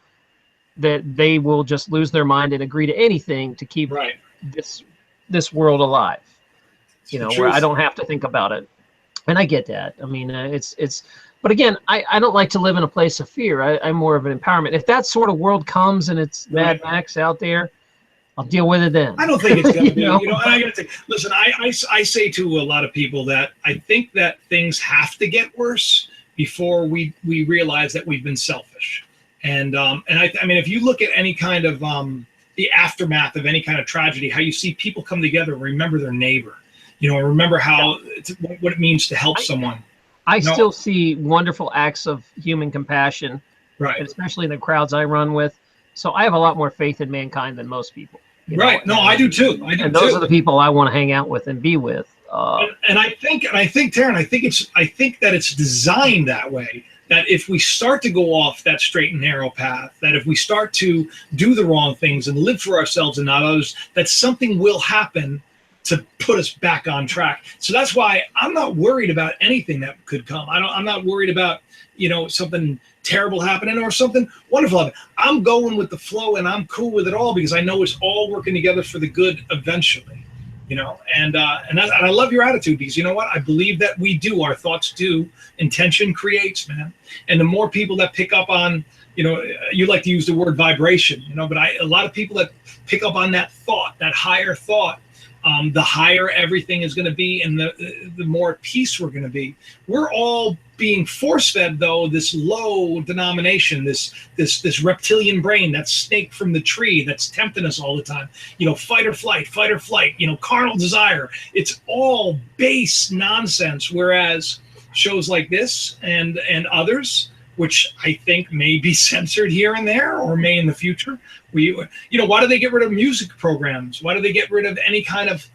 that they will just lose their mind and agree to anything to keep this world alive. Where I don't have to think about it. And I get that. I mean, but again, I don't like to live in a place of fear. I'm more of an empowerment. If that sort of world comes and it's Mad Max out there, I'll deal with it then. I don't think it's going to be, and I got to think, listen, I say to a lot of people that I think that things have to get worse before we realize that we've been selfish. And I mean, if you look at any kind of the aftermath of any kind of tragedy, how you see people come together and remember their neighbor, you know, and remember how what it means to help someone. I still see wonderful acts of human compassion, right? Especially in the crowds I run with. So I have a lot more faith in mankind than most people. Right? No, I do too. And those are the people I want to hang out with and be with. And I think, Taryn, I think that it's designed that way. That if we start to go off that straight and narrow path, that if we start to do the wrong things and live for ourselves and not others, that something will happen to put us back on track. So that's why I'm not worried about anything that could come. I'm not worried about, you know, something terrible happening or something wonderful happening. I'm going with the flow and I'm cool with it all because I know it's all working together for the good eventually. You know, and I love your attitude because you know what? I believe that we do. Our thoughts do. Intention creates, man. And the more people that pick up on, you know, you like to use the word vibration, you know, but a lot of people that pick up on that thought, that higher thought, the higher everything is going to be and the more at peace we're going to be. We're all being force-fed, though, this low denomination, this reptilian brain, that snake from the tree that's tempting us all the time. You know, fight or flight, you know, carnal desire. It's all base nonsense, whereas shows like this and others, which I think may be censored here and there or may in the future. You know, why do they get rid of music programs? Why do they get rid of any kind of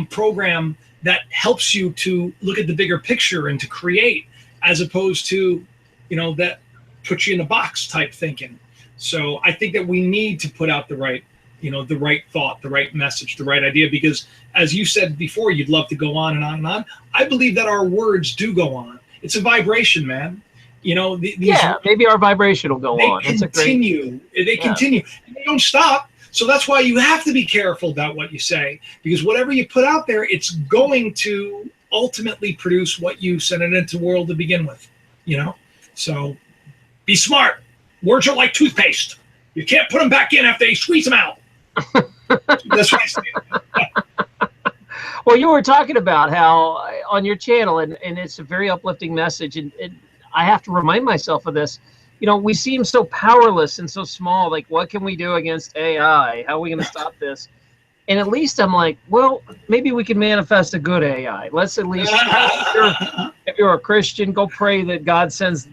program that helps you to look at the bigger picture and to create, as opposed to, you know, that puts you in a box type thinking? So I think that we need to put out the right, you know, the right thought, the right message, the right idea, because as you said before, you'd love to go on and on and on. I believe that our words do go on. It's a vibration, man. You know, maybe our vibration will go on. They continue. And they don't stop. So that's why you have to be careful about what you say, because whatever you put out there, it's going to ultimately produce what you sent it into the world to begin with. You know, so be smart. Words are like toothpaste. You can't put them back in after you squeeze them out. That's what I say. Well, you were talking about how on your channel, and it's a very uplifting message, and I have to remind myself of this. You know, we seem so powerless and so small. Like, what can we do against AI? How are we going to stop this? And at least I'm like, well, maybe we can manifest a good AI. Let's at least, if you're a Christian, go pray that God sends,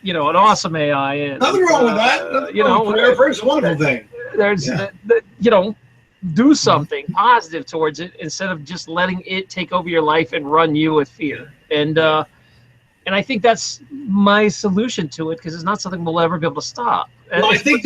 you know, an awesome AI in. Nothing wrong with that. You know, prayer is a wonderful thing. There's, you know, do something positive towards it instead of just letting it take over your life and run you with fear. And I think that's my solution to it, because it's not something we'll ever be able to stop. Well, I think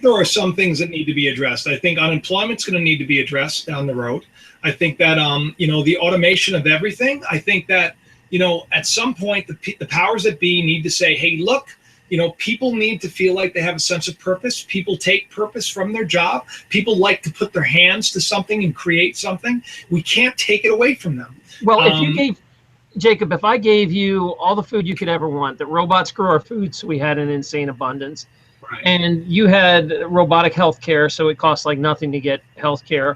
there are some things that need to be addressed. I think unemployment's going to need to be addressed down the road. I think that you know, the automation of everything. I think that, you know, at some point the powers that be need to say, hey, look, you know, people need to feel like they have a sense of purpose. People take purpose from their job. People like to put their hands to something and create something. We can't take it away from them. Well, if you gave Jacob, if I gave you all the food you could ever want, that robots grow our food, so we had an insane abundance, right, and you had robotic healthcare, so it costs like nothing to get healthcare,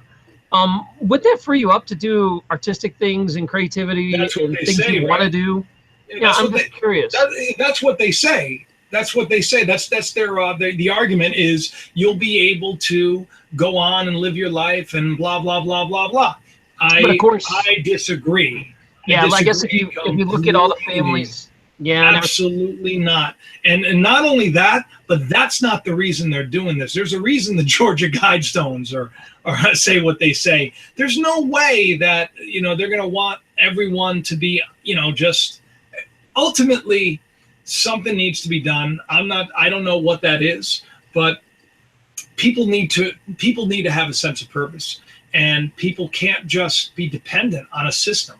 would that free you up to do artistic things and creativity and things you want to do? Yeah, I'm just curious. That's what they say. That's what they say. That's their the argument is you'll be able to go on and live your life and blah blah blah blah blah. But of course, I disagree. Yeah, I guess if you look at all the families, yeah, absolutely not. And not only that, but that's not the reason they're doing this. There's a reason the Georgia Guidestones or say what they say. There's no way that, you know, they're going to want everyone to be, you know, just ultimately something needs to be done. I don't know what that is, but people need to have a sense of purpose, and people can't just be dependent on a system.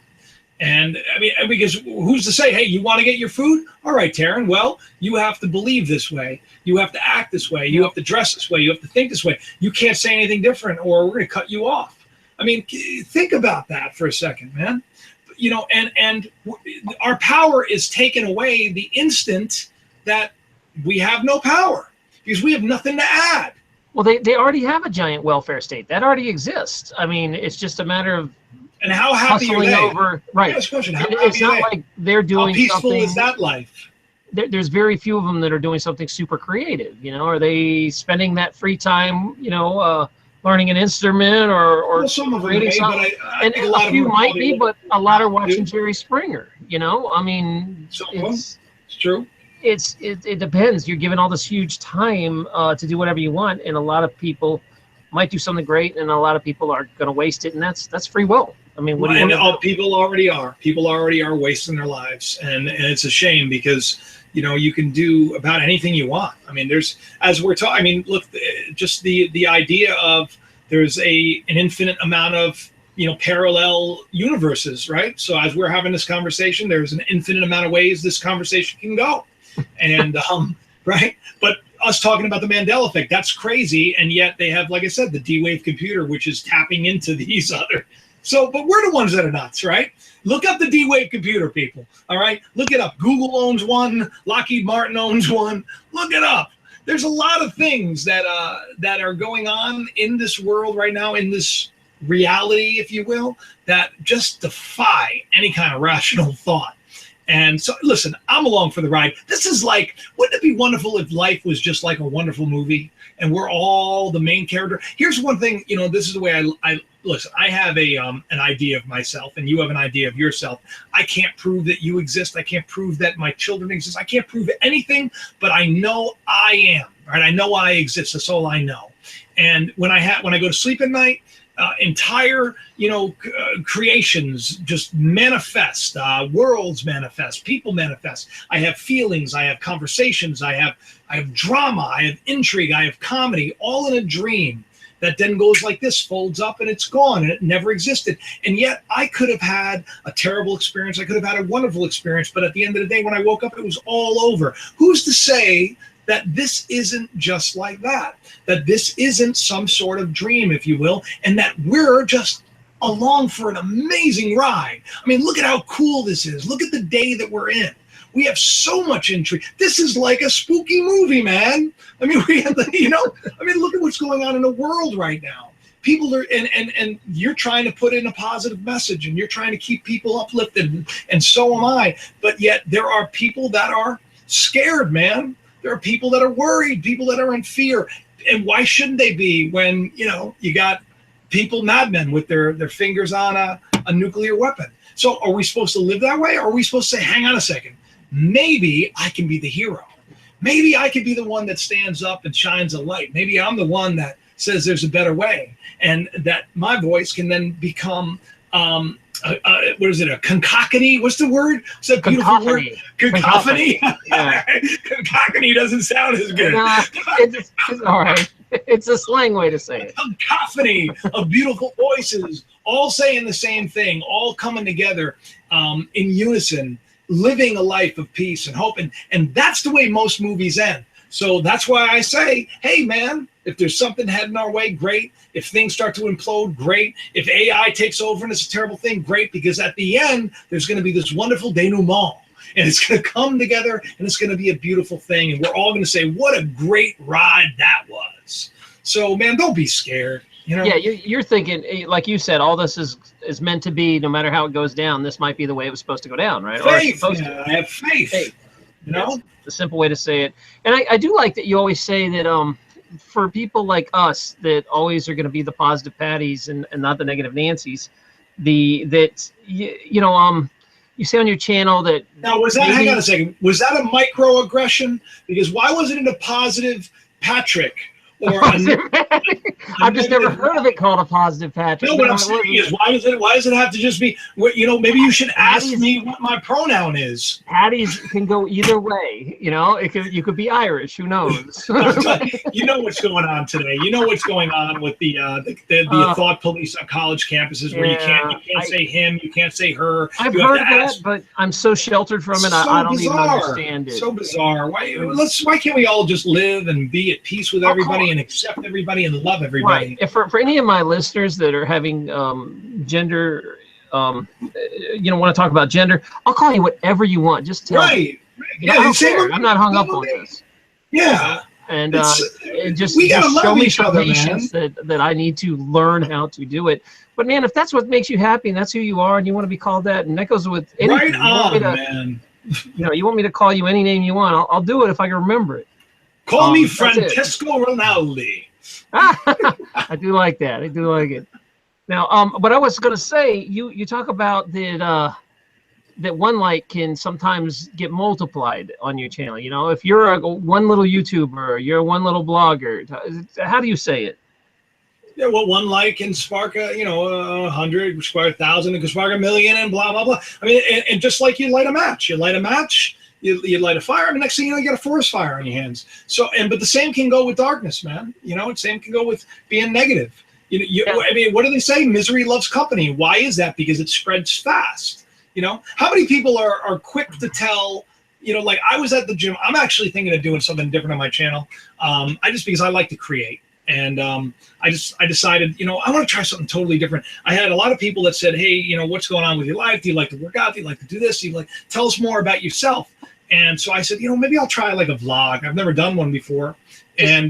And I mean, because who's to say, hey, you want to get your food? All right, Taryn, well, you have to believe this way. You have to act this way. You have to dress this way. You have to think this way. You can't say anything different or we're going to cut you off. I mean, think about that for a second, man. You know, and our power is taken away the instant that we have no power, because we have nothing to add. Well, they already have a giant welfare state. That already exists. I mean, it's just a matter of and how happy are they? Over, right. It's not like they're doing something. How peaceful something. is that life? there's very few of them that are doing something super creative. Are they spending that free time, learning an instrument or Well, some of them creating may, but something? I And think a lot a of few them might be, but a lot are watching do. Jerry Springer. I mean, Some of them. It's true. it depends. You're given all this huge time to do whatever you want, and a lot of people might do something great, and a lot of people are going to waste it, and that's free will. I mean, what do you want to do? People already are. People already are wasting their lives, and it's a shame because you can do about anything you want. I mean, there's as we're talking. I mean, look, just the idea of there's an infinite amount of parallel universes, right? So as we're having this conversation, there's an infinite amount of ways this conversation can go, and right. But us talking about the Mandela effect, that's crazy, and yet they have, like I said, the D-Wave computer, which is tapping into these other. So, but we're the ones that are nuts, right? Look up the D-Wave computer, people. All right, look it up. Google owns one. Lockheed Martin owns one. Look it up. There's a lot of things that are going on in this world right now, in this reality, if you will, that just defy any kind of rational thought. And so, listen, I'm along for the ride. This is like, wouldn't it be wonderful if life was just like a wonderful movie and we're all the main character? Here's one thing, this is the way I listen. I have an idea of myself, and you have an idea of yourself. I can't prove that you exist. I can't prove that my children exist. I can't prove anything, but I know I am. Right? I know I exist. That's all I know. And when I go to sleep at night, entire creations just manifest, worlds manifest, people manifest. I have feelings, I have conversations, I have drama, I have intrigue, I have comedy, all in a dream that then goes like this, folds up, and it's gone, and it never existed. And yet I could have had a terrible experience, I could have had a wonderful experience, but at the end of the day, when I woke up, it was all over. Who's to say that this isn't just like that this isn't some sort of dream, if you will, and that we're just along for an amazing ride? I mean, look at how cool this is. Look at the day that we're in. We have so much intrigue. This is like a spooky movie, man. I mean, we have, look at what's going on in the world right now. People are, and you're trying to put in a positive message, and you're trying to keep people uplifted, and so am I. But yet there are people that are scared, man. There are people that are worried, people that are in fear. And why shouldn't they be when, you got people, madmen, with their fingers on a nuclear weapon? So are we supposed to live that way? Or are we supposed to say, hang on a second, maybe I can be the hero. Maybe I could be the one that stands up and shines a light. Maybe I'm the one that says there's a better way. And that my voice can then become, what is it, a concoction? What's the word? It's a beautiful word. Cacophony. Yeah. Concoction doesn't sound as good. It's all right. It's a slang way to say it. A cacophony of beautiful voices, all saying the same thing, all coming together in unison, living a life of peace and hope. And that's the way most movies end. So that's why I say, hey, man, if there's something heading our way, great. If things start to implode, great. If AI takes over and it's a terrible thing, great. Because at the end, there's going to be this wonderful denouement. And it's going to come together, and it's going to be a beautiful thing. And we're all going to say, what a great ride that was. So, man, don't be scared. Yeah, you're thinking, like you said, all this is meant to be. No matter how it goes down, this might be the way it was supposed to go down, right? Faith, I have faith. The simple way to say it. And I do like that you always say that for people like us that always are going to be the positive Patties and not the negative Nancys, you say on your channel that now was that hang on a second, was that a microaggression? Because why wasn't it a positive Patrick? Or I've just never heard of it called a positive Patrick. No, what I'm saying is, why does it have to just be? Maybe you should ask me what my pronoun is. Patties can go either way. You could be Irish. Who knows? You know what's going on today. You know what's going on with the thought police on college campuses, where you can't say him, you can't say her. I've heard that, but I'm so sheltered from it. I don't even understand it. So bizarre. Why can't we all just live and be at peace with everybody and accept everybody and love everybody? Right. If for any of my listeners that are having gender, want to talk about gender, I'll call you whatever you want. Just tell me. Yeah, I'm not hung up on this. Yeah. And just show me some patience that I need to learn how to do it. But man, if that's what makes you happy and that's who you are and you want to be called that, and that goes with anything. Right on, man. You know, you want me to call you any name you want. I'll do it if I can remember it. Call me That's it. Francesco Rinaldi. I do like that. I do like it. Now, but I was going to say, you talk about that one like can sometimes get multiplied on your channel. You know, if you're one little YouTuber, you're one little blogger. How do you say it? Yeah, well, one like can spark 100, spark 1,000, it can spark 1,000,000, and blah blah blah. I mean, and just like you light a match, you light a fire, and the next thing you know, you got a forest fire on your hands. So, but the same can go with darkness, man. You know, the same can go with being negative. I mean, what do they say? Misery loves company. Why is that? Because it spreads fast. You know, how many people are quick to tell? You know, like I was at the gym. I'm actually thinking of doing something different on my channel. Because I like to create. And I decided, you know, I want to try something totally different. I had a lot of people that said, hey, you know, what's going on with your life? Do you like to work out? Do you like to do this? Do you like, tell us more about yourself. And so I said, you know, maybe I'll try like a vlog. I've never done one before. And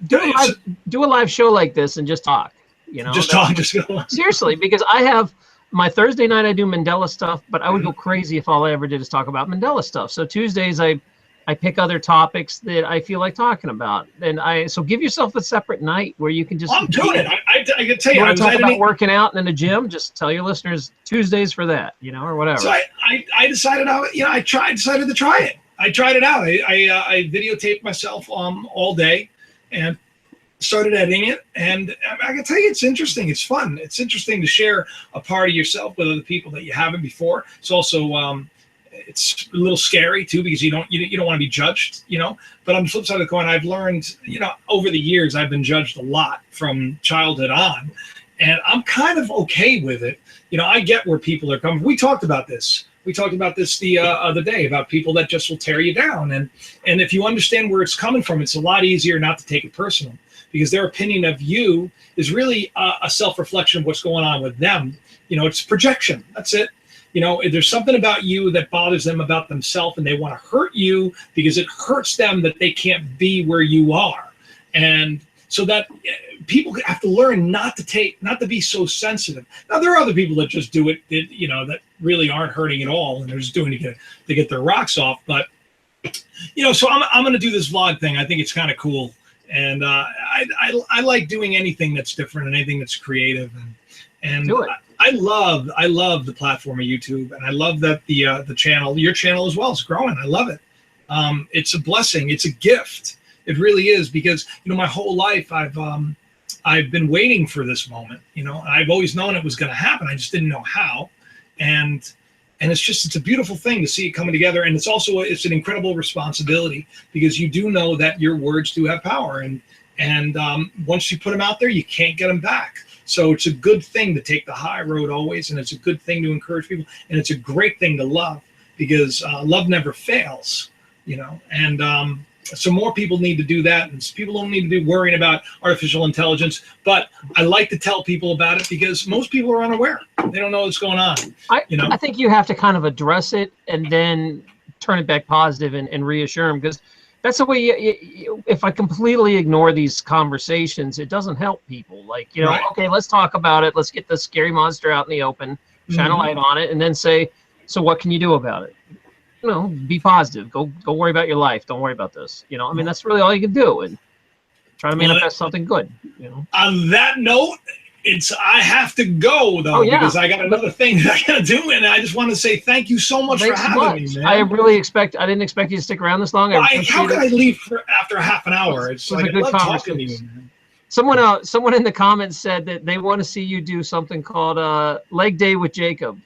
do a live show like this and just talk, you know, just talk. Just go on. Seriously, because I have my Thursday night, I do Mandela stuff, but I would go crazy if all I ever did is talk about Mandela stuff. So Tuesdays, I pick other topics that I feel like talking about. And so give yourself a separate night where you can just. I'm doing it. I can tell you. Want to talk about working out and in the gym? Just tell your listeners Tuesdays for that, you know, or whatever. So I decided, decided to try it. I tried it out. I videotaped myself all day and started editing it. And I can tell you, it's interesting. It's fun. It's interesting to share a part of yourself with other people that you haven't before. It's also it's a little scary too, because you don't want to be judged, you know. But on the flip side of the coin, I've learned, you know, over the years, I've been judged a lot from childhood on, and I'm kind of okay with it. You know, I get where people are coming. We talked about this. The other day about people that just will tear you down, and if you understand where it's coming from, it's a lot easier not to take it personal, because their opinion of you is really a self-reflection of what's going on with them. You know, it's projection. That's it. You know, if there's something about you that bothers them about themselves, and they want to hurt you because it hurts them that they can't be where you are. And so that people have to learn not to be so sensitive. Now, there are other people that just do it, you know, that really aren't hurting at all, and they're just doing it to get their rocks off. But, you know, so I'm going to do this vlog thing. I think it's kind of cool. And I like doing anything that's different and anything that's creative. And do it. I love the platform of YouTube, and I love that the channel, your channel as well, is growing. I love it. It's a blessing. It's a gift. It really is, because, you know, my whole life I've been waiting for this moment. You know, I've always known it was going to happen. I just didn't know how. And it's a beautiful thing to see it coming together. And it's also it's an incredible responsibility, because you do know that your words do have power, and once you put them out there, you can't get them back. So it's a good thing to take the high road always, and it's a good thing to encourage people, and it's a great thing to love, because love never fails, you know. And so more people need to do that, and people don't need to be worrying about artificial intelligence. But I like to tell people about it, because most people are unaware. They don't know what's going on. I think you have to kind of address it and then turn it back positive and reassure them, because that's the way if I completely ignore these conversations, it doesn't help people. Like, you know, right. Okay, let's talk about it. Let's get the scary monster out in the open, shine a light on it, and then say, so what can you do about it? You know, be positive. Go worry about your life. Don't worry about this. You know, I mean, that's really all you can do, and try to manifest something good. You know. On that note, I have to go though, because I got another thing that I got to do, and I just want to say thank you so much for having me, man. I didn't expect you to stick around this long. How can I leave after half an hour? It's like, a good conversation. To you, man. Someone in the comments said that they want to see you do something called Leg Day with Jacob.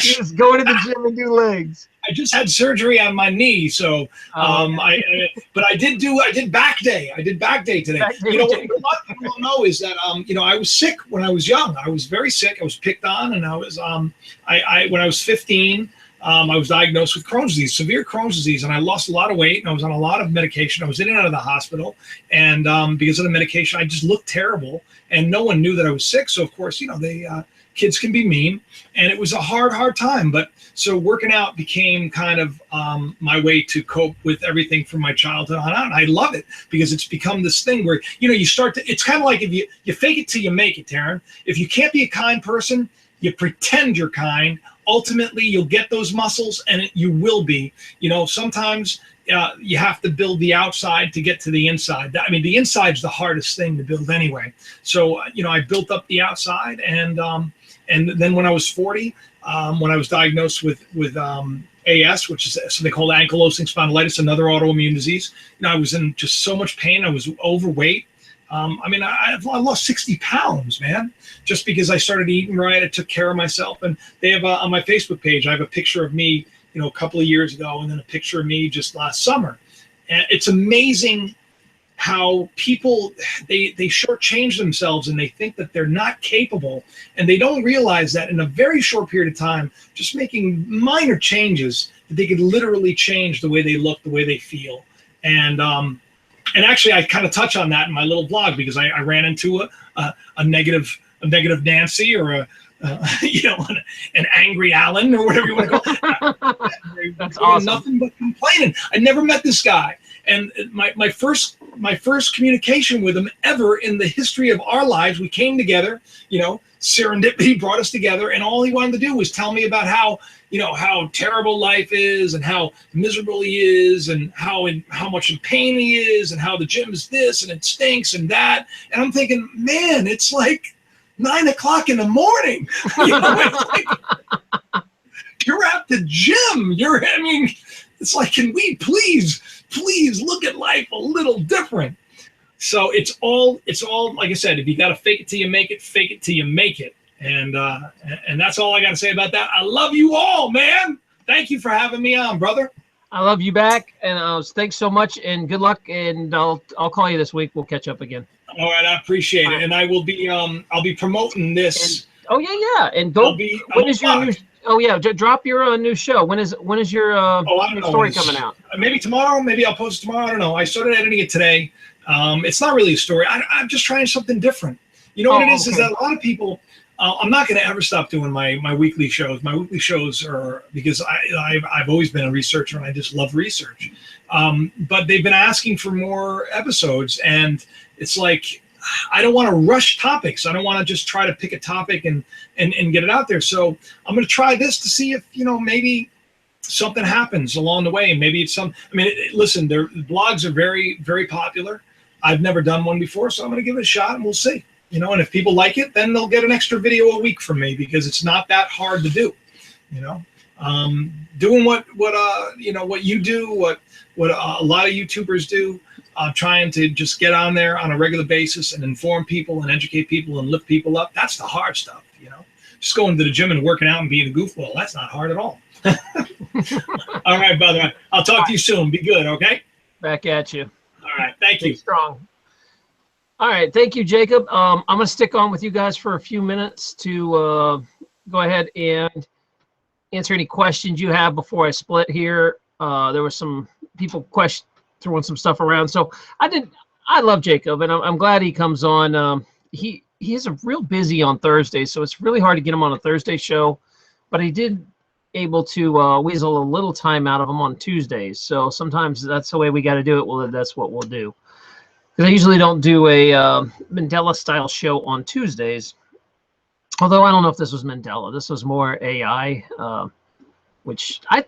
Just go to the gym and do legs. I just had surgery on my knee, so but I did back day. I did back day today. You know, what a lot of people don't know is that you know, I was sick when I was young. I was very sick. I was picked on, and I was when I was 15, I was diagnosed with Crohn's disease, severe Crohn's disease, and I lost a lot of weight, and I was on a lot of medication. I was in and out of the hospital, and because of the medication, I just looked terrible, and no one knew that I was sick. So of course, you know, kids can be mean, and it was a hard time. But so working out became kind of my way to cope with everything from my childhood on out. And I love it, because it's become this thing where, you know, you start to, it's kind of like if you fake it till you make it, Taryn. If you can't be a kind person, you pretend you're kind ultimately you'll get those muscles, and you will be, sometimes you have to build the outside to get to the inside. I mean, the inside's the hardest thing to build anyway. So, I built up the outside, and then when I was 40, when I was diagnosed with AS, which is something called ankylosing spondylitis, another autoimmune disease, I was in just so much pain. I was overweight. I lost 60 pounds, man, just because I started eating right. I took care of myself. And they have on my Facebook page, I have a picture of me, a couple of years ago, and then a picture of me just last summer. And it's amazing how people, they shortchange themselves, and they think that they're not capable, and they don't realize that in a very short period of time, just making minor changes, that they could literally change the way they look, the way they feel. And actually, I kind of touch on that in my little blog, because I ran into a negative Nancy, or an angry Alan, or whatever you want to call it. That's awesome. Nothing but complaining. I never met this guy, and my first communication with him ever in the history of our lives, we came together. Serendipity brought us together, and all he wanted to do was tell me about how terrible life is, and how miserable he is, and how much in pain he is, and how the gym is this and it stinks and that. And I'm thinking, man, it's like 9 o'clock in the morning. It's like, you're at the gym. It's like, can we please look at life a little different? So it's all, like I said, if you got to fake it till you make it, fake it till you make it. And that's all I got to say about that. I love you all, man. Thank you for having me on, brother. I love you back, and thanks so much, and good luck. And I'll call you this week. We'll catch up again. All right, I appreciate it, and I will be I'll be promoting this. And don't. When is your new? Oh yeah, drop your new show. When is your story coming out? Maybe tomorrow. Maybe I'll post it tomorrow. I don't know. I started editing it today. It's not really a story. I'm just trying something different. You know what it is? Okay. Is that a lot of people. I'm not going to ever stop doing my weekly shows. My weekly shows are, because I've always been a researcher, and I just love research. But they've been asking for more episodes, and it's like, I don't want to rush topics. I don't want to just try to pick a topic and get it out there. So I'm going to try this to see if, maybe something happens along the way. Maybe it's listen, their blogs are very, very popular. I've never done one before, so I'm going to give it a shot, and we'll see. And if people like it, then they'll get an extra video a week from me, because it's not that hard to do. Doing what you do, what a lot of YouTubers do, trying to just get on there on a regular basis and inform people and educate people and lift people up. That's the hard stuff. Just going to the gym and working out and being a goofball, that's not hard at all. All right, brother. I'll talk to you soon. Be good, okay? Back at you. All right. Thank you. Stay strong. All right. Thank you, Jacob. I'm going to stick on with you guys for a few minutes to go ahead and answer any questions you have before I split here. There were some people throwing some stuff around. So I love Jacob, and I'm glad he comes on. He's a real busy on Thursdays, so it's really hard to get him on a Thursday show, but he did able to weasel a little time out of him on Tuesdays. So sometimes that's the way we got to do it. Well, that's what we'll do. Because I usually don't do a Mandela-style show on Tuesdays. Although I don't know if this was Mandela. This was more AI, which I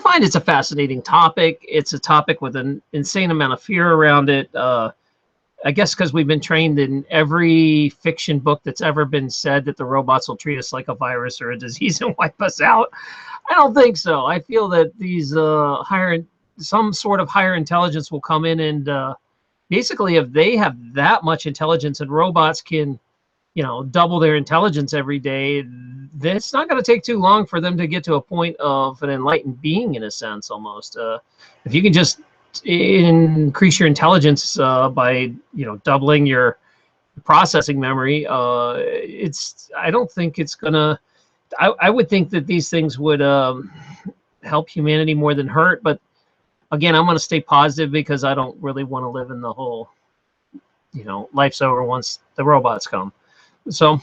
find it's a fascinating topic. It's a topic with an insane amount of fear around it. I guess because we've been trained in every fiction book that's ever been said that the robots will treat us like a virus or a disease and wipe us out. I don't think so. I feel that these some sort of higher intelligence will come in, and basically, if they have that much intelligence and robots can, double their intelligence every day, then it's not going to take too long for them to get to a point of an enlightened being, in a sense, almost. If you can just increase your intelligence by, doubling your processing memory, I don't think it's going to. I would think that these things would help humanity more than hurt, but again, I'm going to stay positive, because I don't really want to live in the whole, life's over once the robots come. So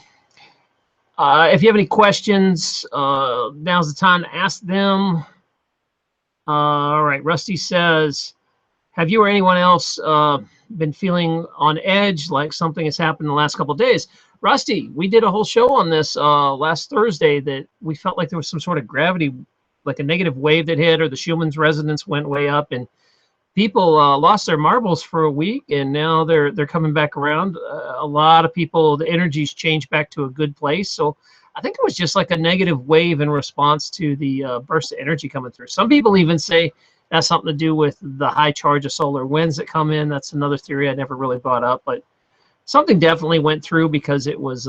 if you have any questions, now's the time to ask them. All right. Rusty says, have you or anyone else been feeling on edge, like something has happened in the last couple of days? Rusty, we did a whole show on this last Thursday that we felt like there was some sort of gravity, like a negative wave that hit, or the Schumann's resonance went way up, and people lost their marbles for a week, and now they're coming back around. A lot of people, the energy's changed back to a good place. So I think it was just like a negative wave in response to the burst of energy coming through. Some people even say that's something to do with the high charge of solar winds that come in. That's another theory I never really brought up, but something definitely went through because it was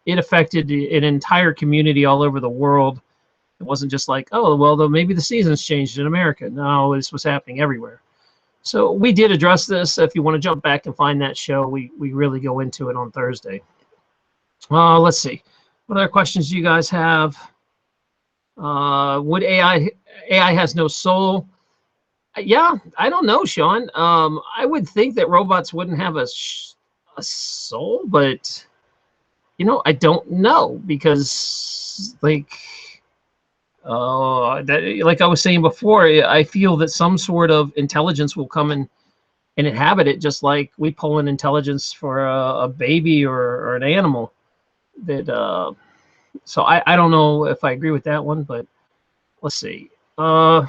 it affected an entire community all over the world. It wasn't just like, oh, well, maybe the seasons changed in America. No, this was happening everywhere. So we did address this. If you want to jump back and find that show, we really go into it on Thursday. Let's see. What other questions do you guys have? Would AI has no soul? Yeah, I don't know, Sean. I would think that robots wouldn't have a soul, but I don't know, because like I was saying before, I feel that some sort of intelligence will come and inhabit it, just like we pull in intelligence for a baby or an animal. That so I don't know if I agree with that one, but let's see. Have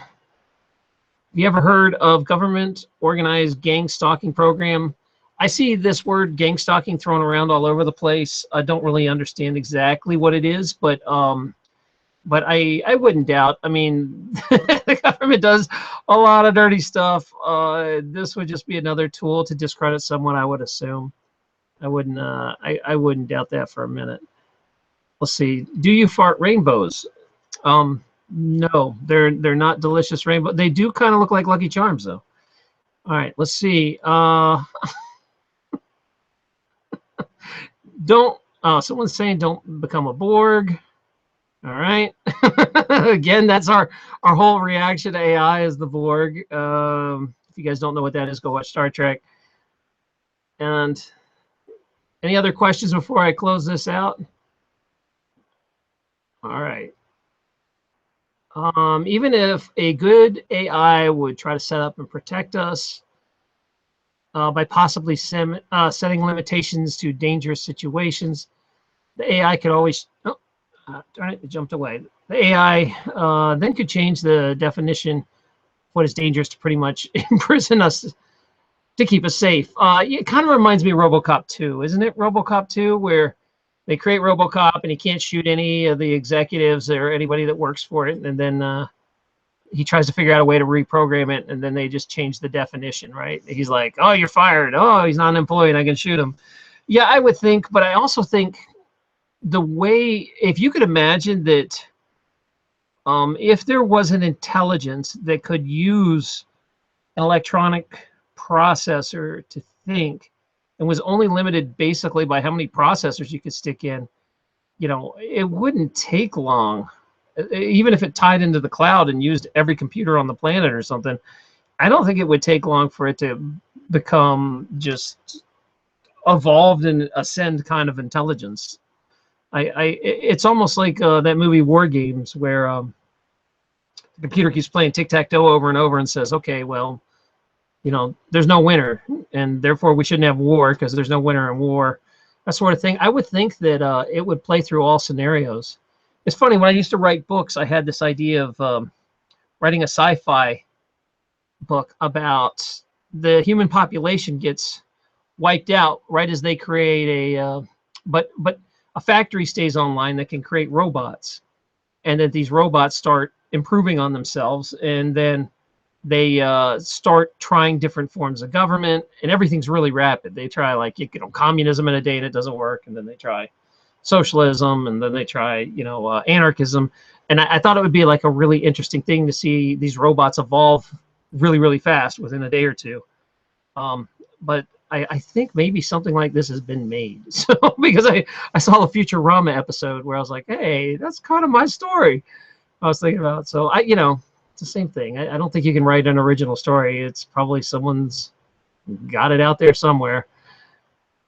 you ever heard of government organized gang stalking program? I see this word gang stalking thrown around all over the place. I don't really understand exactly what it is, but I wouldn't doubt. I mean, the government does a lot of dirty stuff. This would just be another tool to discredit someone, I would assume. I wouldn't doubt that for a minute. Let's see. Do you fart rainbows? No, they're not delicious rainbow. They do kind of look like Lucky Charms, though. All right, let's see. Someone's saying don't become a Borg. All right. Again, that's our whole reaction to AI is the Borg. If you guys don't know what that is, go watch Star Trek. And any other questions before I close this out? All right. Even if a good AI would try to set up and protect us by possibly setting limitations to dangerous situations, the AI could always... darn it, it jumped away. The AI then could change the definition of what is dangerous to pretty much imprison us to keep us safe. It kind of reminds me of RoboCop 2, isn't it? RoboCop 2, where they create RoboCop and he can't shoot any of the executives or anybody that works for it, and then he tries to figure out a way to reprogram it, and then they just change the definition, right? He's like, oh, you're fired. Oh, he's not an employee and I can shoot him. Yeah, I would think, but I also think the way, if you could imagine that if there was an intelligence that could use an electronic processor to think and was only limited basically by how many processors you could stick in, it wouldn't take long. Even if it tied into the cloud and used every computer on the planet or something, I don't think it would take long for it to become just evolved and ascend kind of intelligence. It's almost like that movie War Games, where the computer keeps playing tic-tac-toe over and over and says, okay, well, there's no winner, and therefore we shouldn't have war because there's no winner in war, that sort of thing. I would think that it would play through all scenarios. It's funny, when I used to write books, I had this idea of writing a sci-fi book about the human population gets wiped out right as they create but a factory stays online that can create robots, and that these robots start improving on themselves, and then they start trying different forms of government, and everything's really rapid. They try communism in a day and it doesn't work, and then they try socialism, and then they try anarchism. And I thought it would be like a really interesting thing to see these robots evolve really, really fast within a day or two. But I think maybe something like this has been made. So because I saw the Futurama episode where I was like, hey, that's kind of my story I was thinking about. So it's the same thing. I don't think you can write an original story. It's probably someone's got it out there somewhere.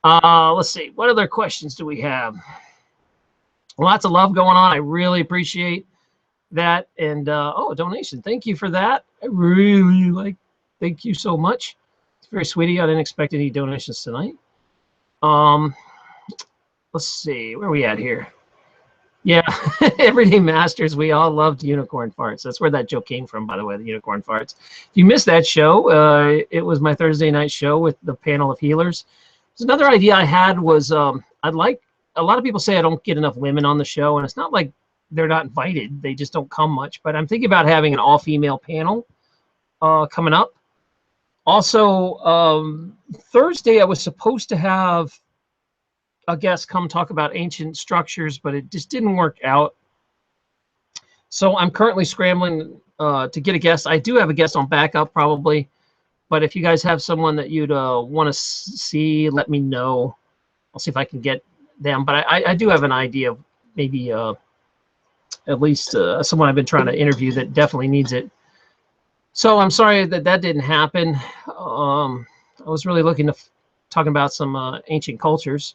Let's see. What other questions do we have? Lots of love going on. I really appreciate that. And a donation. Thank you for that. I really thank you so much. It's very sweet of you. I didn't expect any donations tonight. let's see, where are we at here? Yeah, Everyday Masters. We all loved Unicorn Farts. That's where that joke came from, by the way, the Unicorn Farts. If you missed that show, it was my Thursday night show with the panel of healers. So another idea I had was I'd like, a lot of people say I don't get enough women on the show, and it's not like they're not invited. They just don't come much. But I'm thinking about having an all-female panel coming up. Also, Thursday I was supposed to have a guest come talk about ancient structures, but it just didn't work out. So I'm currently scrambling to get a guest. I do have a guest on backup probably, but if you guys have someone that you'd want to see, let me know. I'll see if I can get them. But I do have an idea of maybe at least someone I've been trying to interview that definitely needs it. So I'm sorry that that didn't happen. I was really looking to talking about some ancient cultures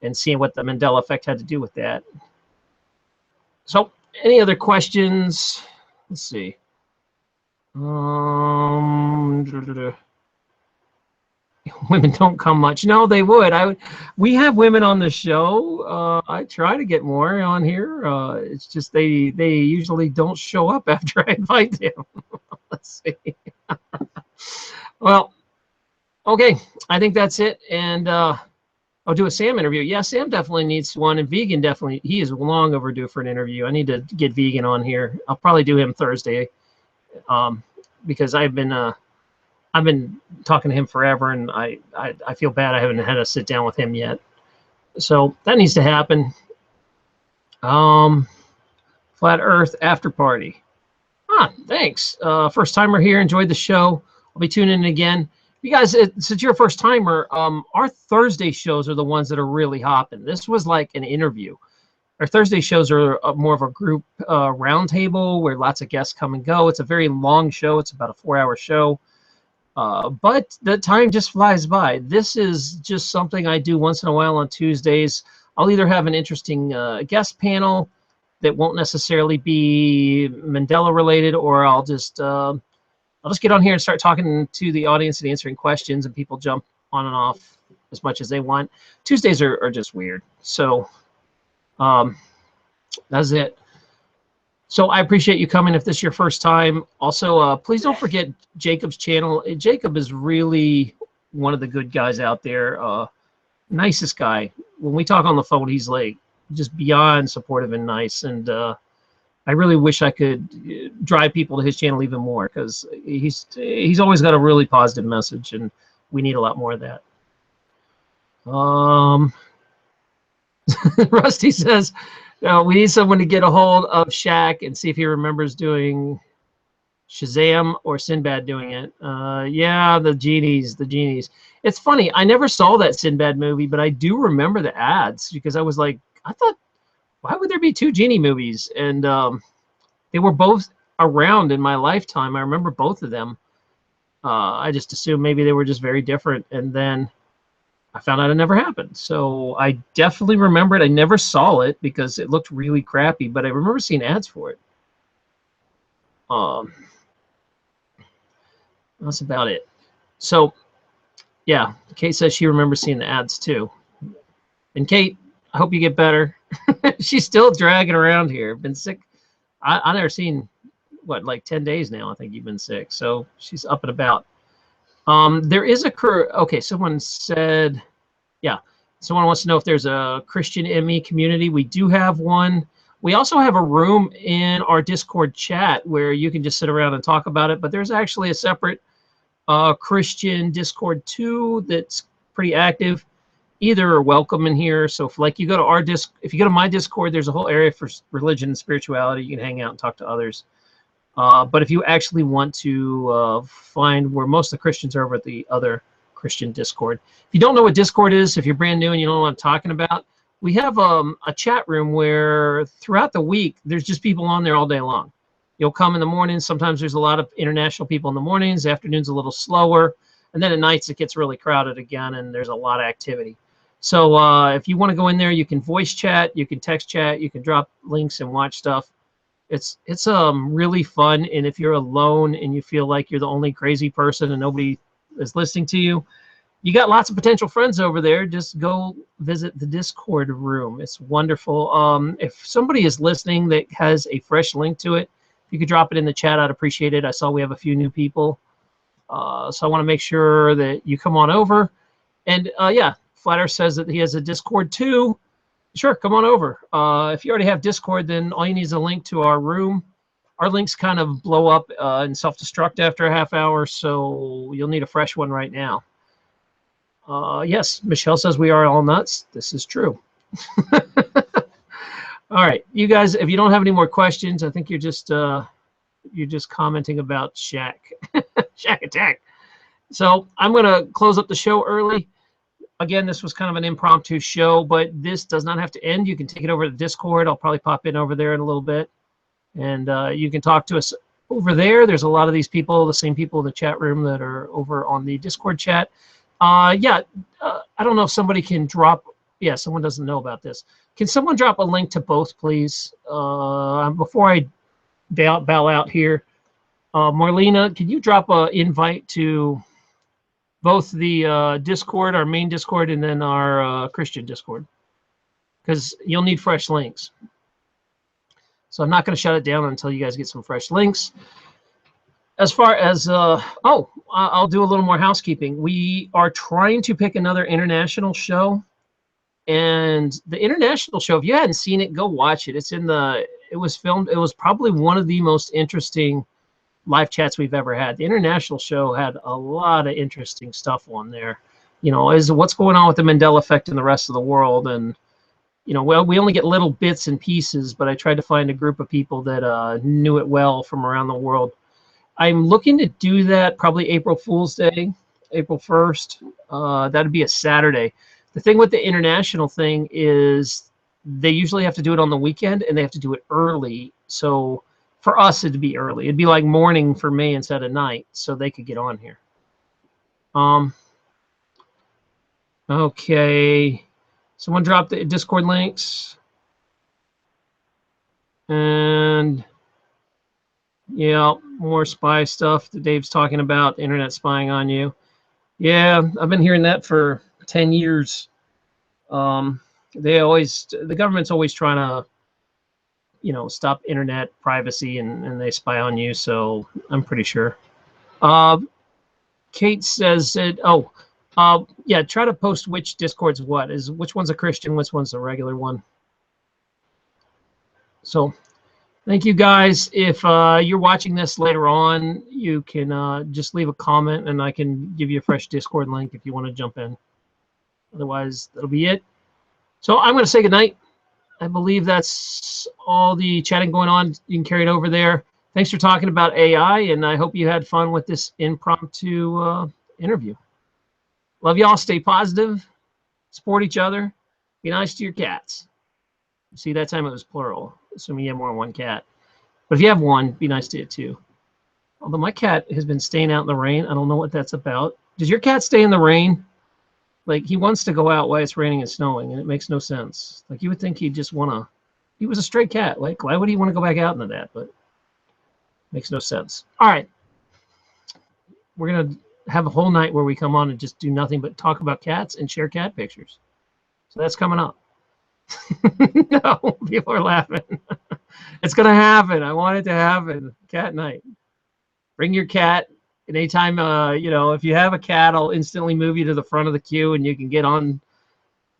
and seeing what the Mandela effect had to do with that. So any other questions? Let's see. Women don't come much. No, they would. We have women on the show. I try to get more on here. It's just they usually don't show up after I invite them. Let's see. Well, okay. I think that's it. And I'll do a Sam interview. Yeah, Sam definitely needs one, and Vegan definitely. He is long overdue for an interview. I need to get Vegan on here. I'll probably do him Thursday, because I've been talking to him forever, and I feel bad I haven't had a sit down with him yet. So that needs to happen. Flat Earth after party. Thanks. First timer here. Enjoyed the show. I'll be tuning in again. You guys, since you're a first timer, our Thursday shows are the ones that are really hopping. This was like an interview. Our Thursday shows are more of a group roundtable where lots of guests come and go. It's a very long show. It's about a 4-hour show. But the time just flies by. This is just something I do once in a while on Tuesdays. I'll either have an interesting guest panel that won't necessarily be Mandela related, or I'll just get on here and start talking to the audience and answering questions, and people jump on and off as much as they want. Tuesdays are just weird. So that's it. So I appreciate you coming if this is your first time. Also, please don't forget Jacob's channel. Jacob is really one of the good guys out there. Nicest guy. When we talk on the phone, he's like just beyond supportive and nice. And I really wish I could drive people to his channel even more, because he's always got a really positive message, and we need a lot more of that. Rusty says, we need someone to get a hold of Shaq and see if he remembers doing Shazam or Sinbad doing it. Yeah, the genies. It's funny. I never saw that Sinbad movie, but I do remember the ads, because I was like, I thought, why would there be 2 genie movies? And they were both around in my lifetime. I remember both of them. I just assumed maybe they were just very different. And then I found out it never happened. So I definitely remember it. I never saw it because it looked really crappy, but I remember seeing ads for it. That's about it. So, yeah, Kate says she remembers seeing the ads too. And Kate, I hope you get better. She's still dragging around here. Been sick. I've never seen, what, like 10 days now. I think you've been sick. So she's up and about. There is a okay, someone said, yeah, someone wants to know if there's a Christian ME community. We do have one. We also have a room in our Discord chat where you can just sit around and talk about it, but there's actually a separate Christian Discord too that's pretty active. Either are welcome in here. So if like you go to if you go to my Discord, there's a whole area for religion and spirituality. You can hang out and talk to others. But if you actually want to find where most of the Christians are over at the other Christian Discord. If you don't know what Discord is, if you're brand new and you don't know what I'm talking about, we have a chat room where throughout the week, there's just people on there all day long. You'll come in the mornings. Sometimes there's a lot of international people in the mornings. Afternoons a little slower. And then at nights it gets really crowded again, and there's a lot of activity. So if you want to go in there, you can voice chat, you can text chat, you can drop links and watch stuff. It's really fun. And if you're alone and you feel like you're the only crazy person and nobody is listening to you, you got lots of potential friends over there. Just go visit the Discord room. It's wonderful. If somebody is listening that has a fresh link to it, if you could drop it in the chat, I'd appreciate it. I saw we have a few new people. So I want to make sure that you come on over. And yeah, Flatter says that he has a Discord too. Sure, come on over. If you already have Discord, then all you need is a link to our room. Our links kind of blow up and self-destruct after a half hour, so you'll need a fresh one right now. Yes, Michelle says we are all nuts. This is true. All right, you guys, if you don't have any more questions, I think you're just commenting about Shaq. Shaq Attack. So I'm going to close up the show early. Again, this was kind of an impromptu show, but this does not have to end. You can take it over to Discord. I'll probably pop in over there in a little bit. And you can talk to us over there. There's a lot of these people, the same people in the chat room that are over on the Discord chat. I don't know if somebody can drop. Yeah, someone doesn't know about this. Can someone drop a link to both, please? Before I bow out here, Marlena, can you drop an invite to both the Discord, our main Discord, and then our Christian Discord? Because you'll need fresh links. So I'm not going to shut it down until you guys get some fresh links. As far as, I'll do a little more housekeeping. We are trying to pick another international show. And the international show, if you hadn't seen it, go watch it. It was filmed. It was probably one of the most interesting live chats we've ever had. The international show had a lot of interesting stuff on there. You know, is what's going on with the Mandela effect in the rest of the world. And, you know, well, we only get little bits and pieces, but I tried to find a group of people that knew it well from around the world. I'm looking to do that probably April Fool's Day, April 1st. That'd be a Saturday. The thing with the international thing is they usually have to do it on the weekend, and they have to do it early. So for us, it'd be early. It'd be like morning for me instead of night, so they could get on here. Okay. Someone dropped the Discord links. And yeah, more spy stuff that Dave's talking about, the internet spying on you. Yeah, I've been hearing that for 10 years. The government's always trying to, you know, stop internet privacy, and they spy on you, so I'm pretty sure. Kate says that, yeah, try to post which Discord's which one's a Christian, which one's a regular one. So thank you guys. If you're watching this later on, you can just leave a comment and I can give you a fresh Discord link if you want to jump in. Otherwise, that'll be it. So I'm going to say goodnight. I believe that's all the chatting going on. You can carry it over there. Thanks for talking about AI, and I hope you had fun with this impromptu interview. Love y'all. Stay positive. Support each other. Be nice to your cats. See, that time it was plural, assuming you have more than one cat. But if you have one, be nice to it too. Although my cat has been staying out in the rain. I don't know what that's about. Does your cat stay in the rain? Like, he wants to go out while it's raining and snowing, and it makes no sense. Like, you would think he'd just want to... He was a stray cat. Like, why would he want to go back out into that? But makes no sense. All right. We're going to have a whole night where we come on and just do nothing but talk about cats and share cat pictures. So that's coming up. No, people are laughing. It's going to happen. I want it to happen. Cat night. Bring your cat. And anytime, you know, if you have a cat, I'll instantly move you to the front of the queue, and you can get on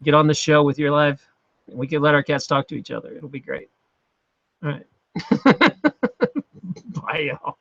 the show with your live. And we can let our cats talk to each other. It'll be great. All right. Bye, y'all.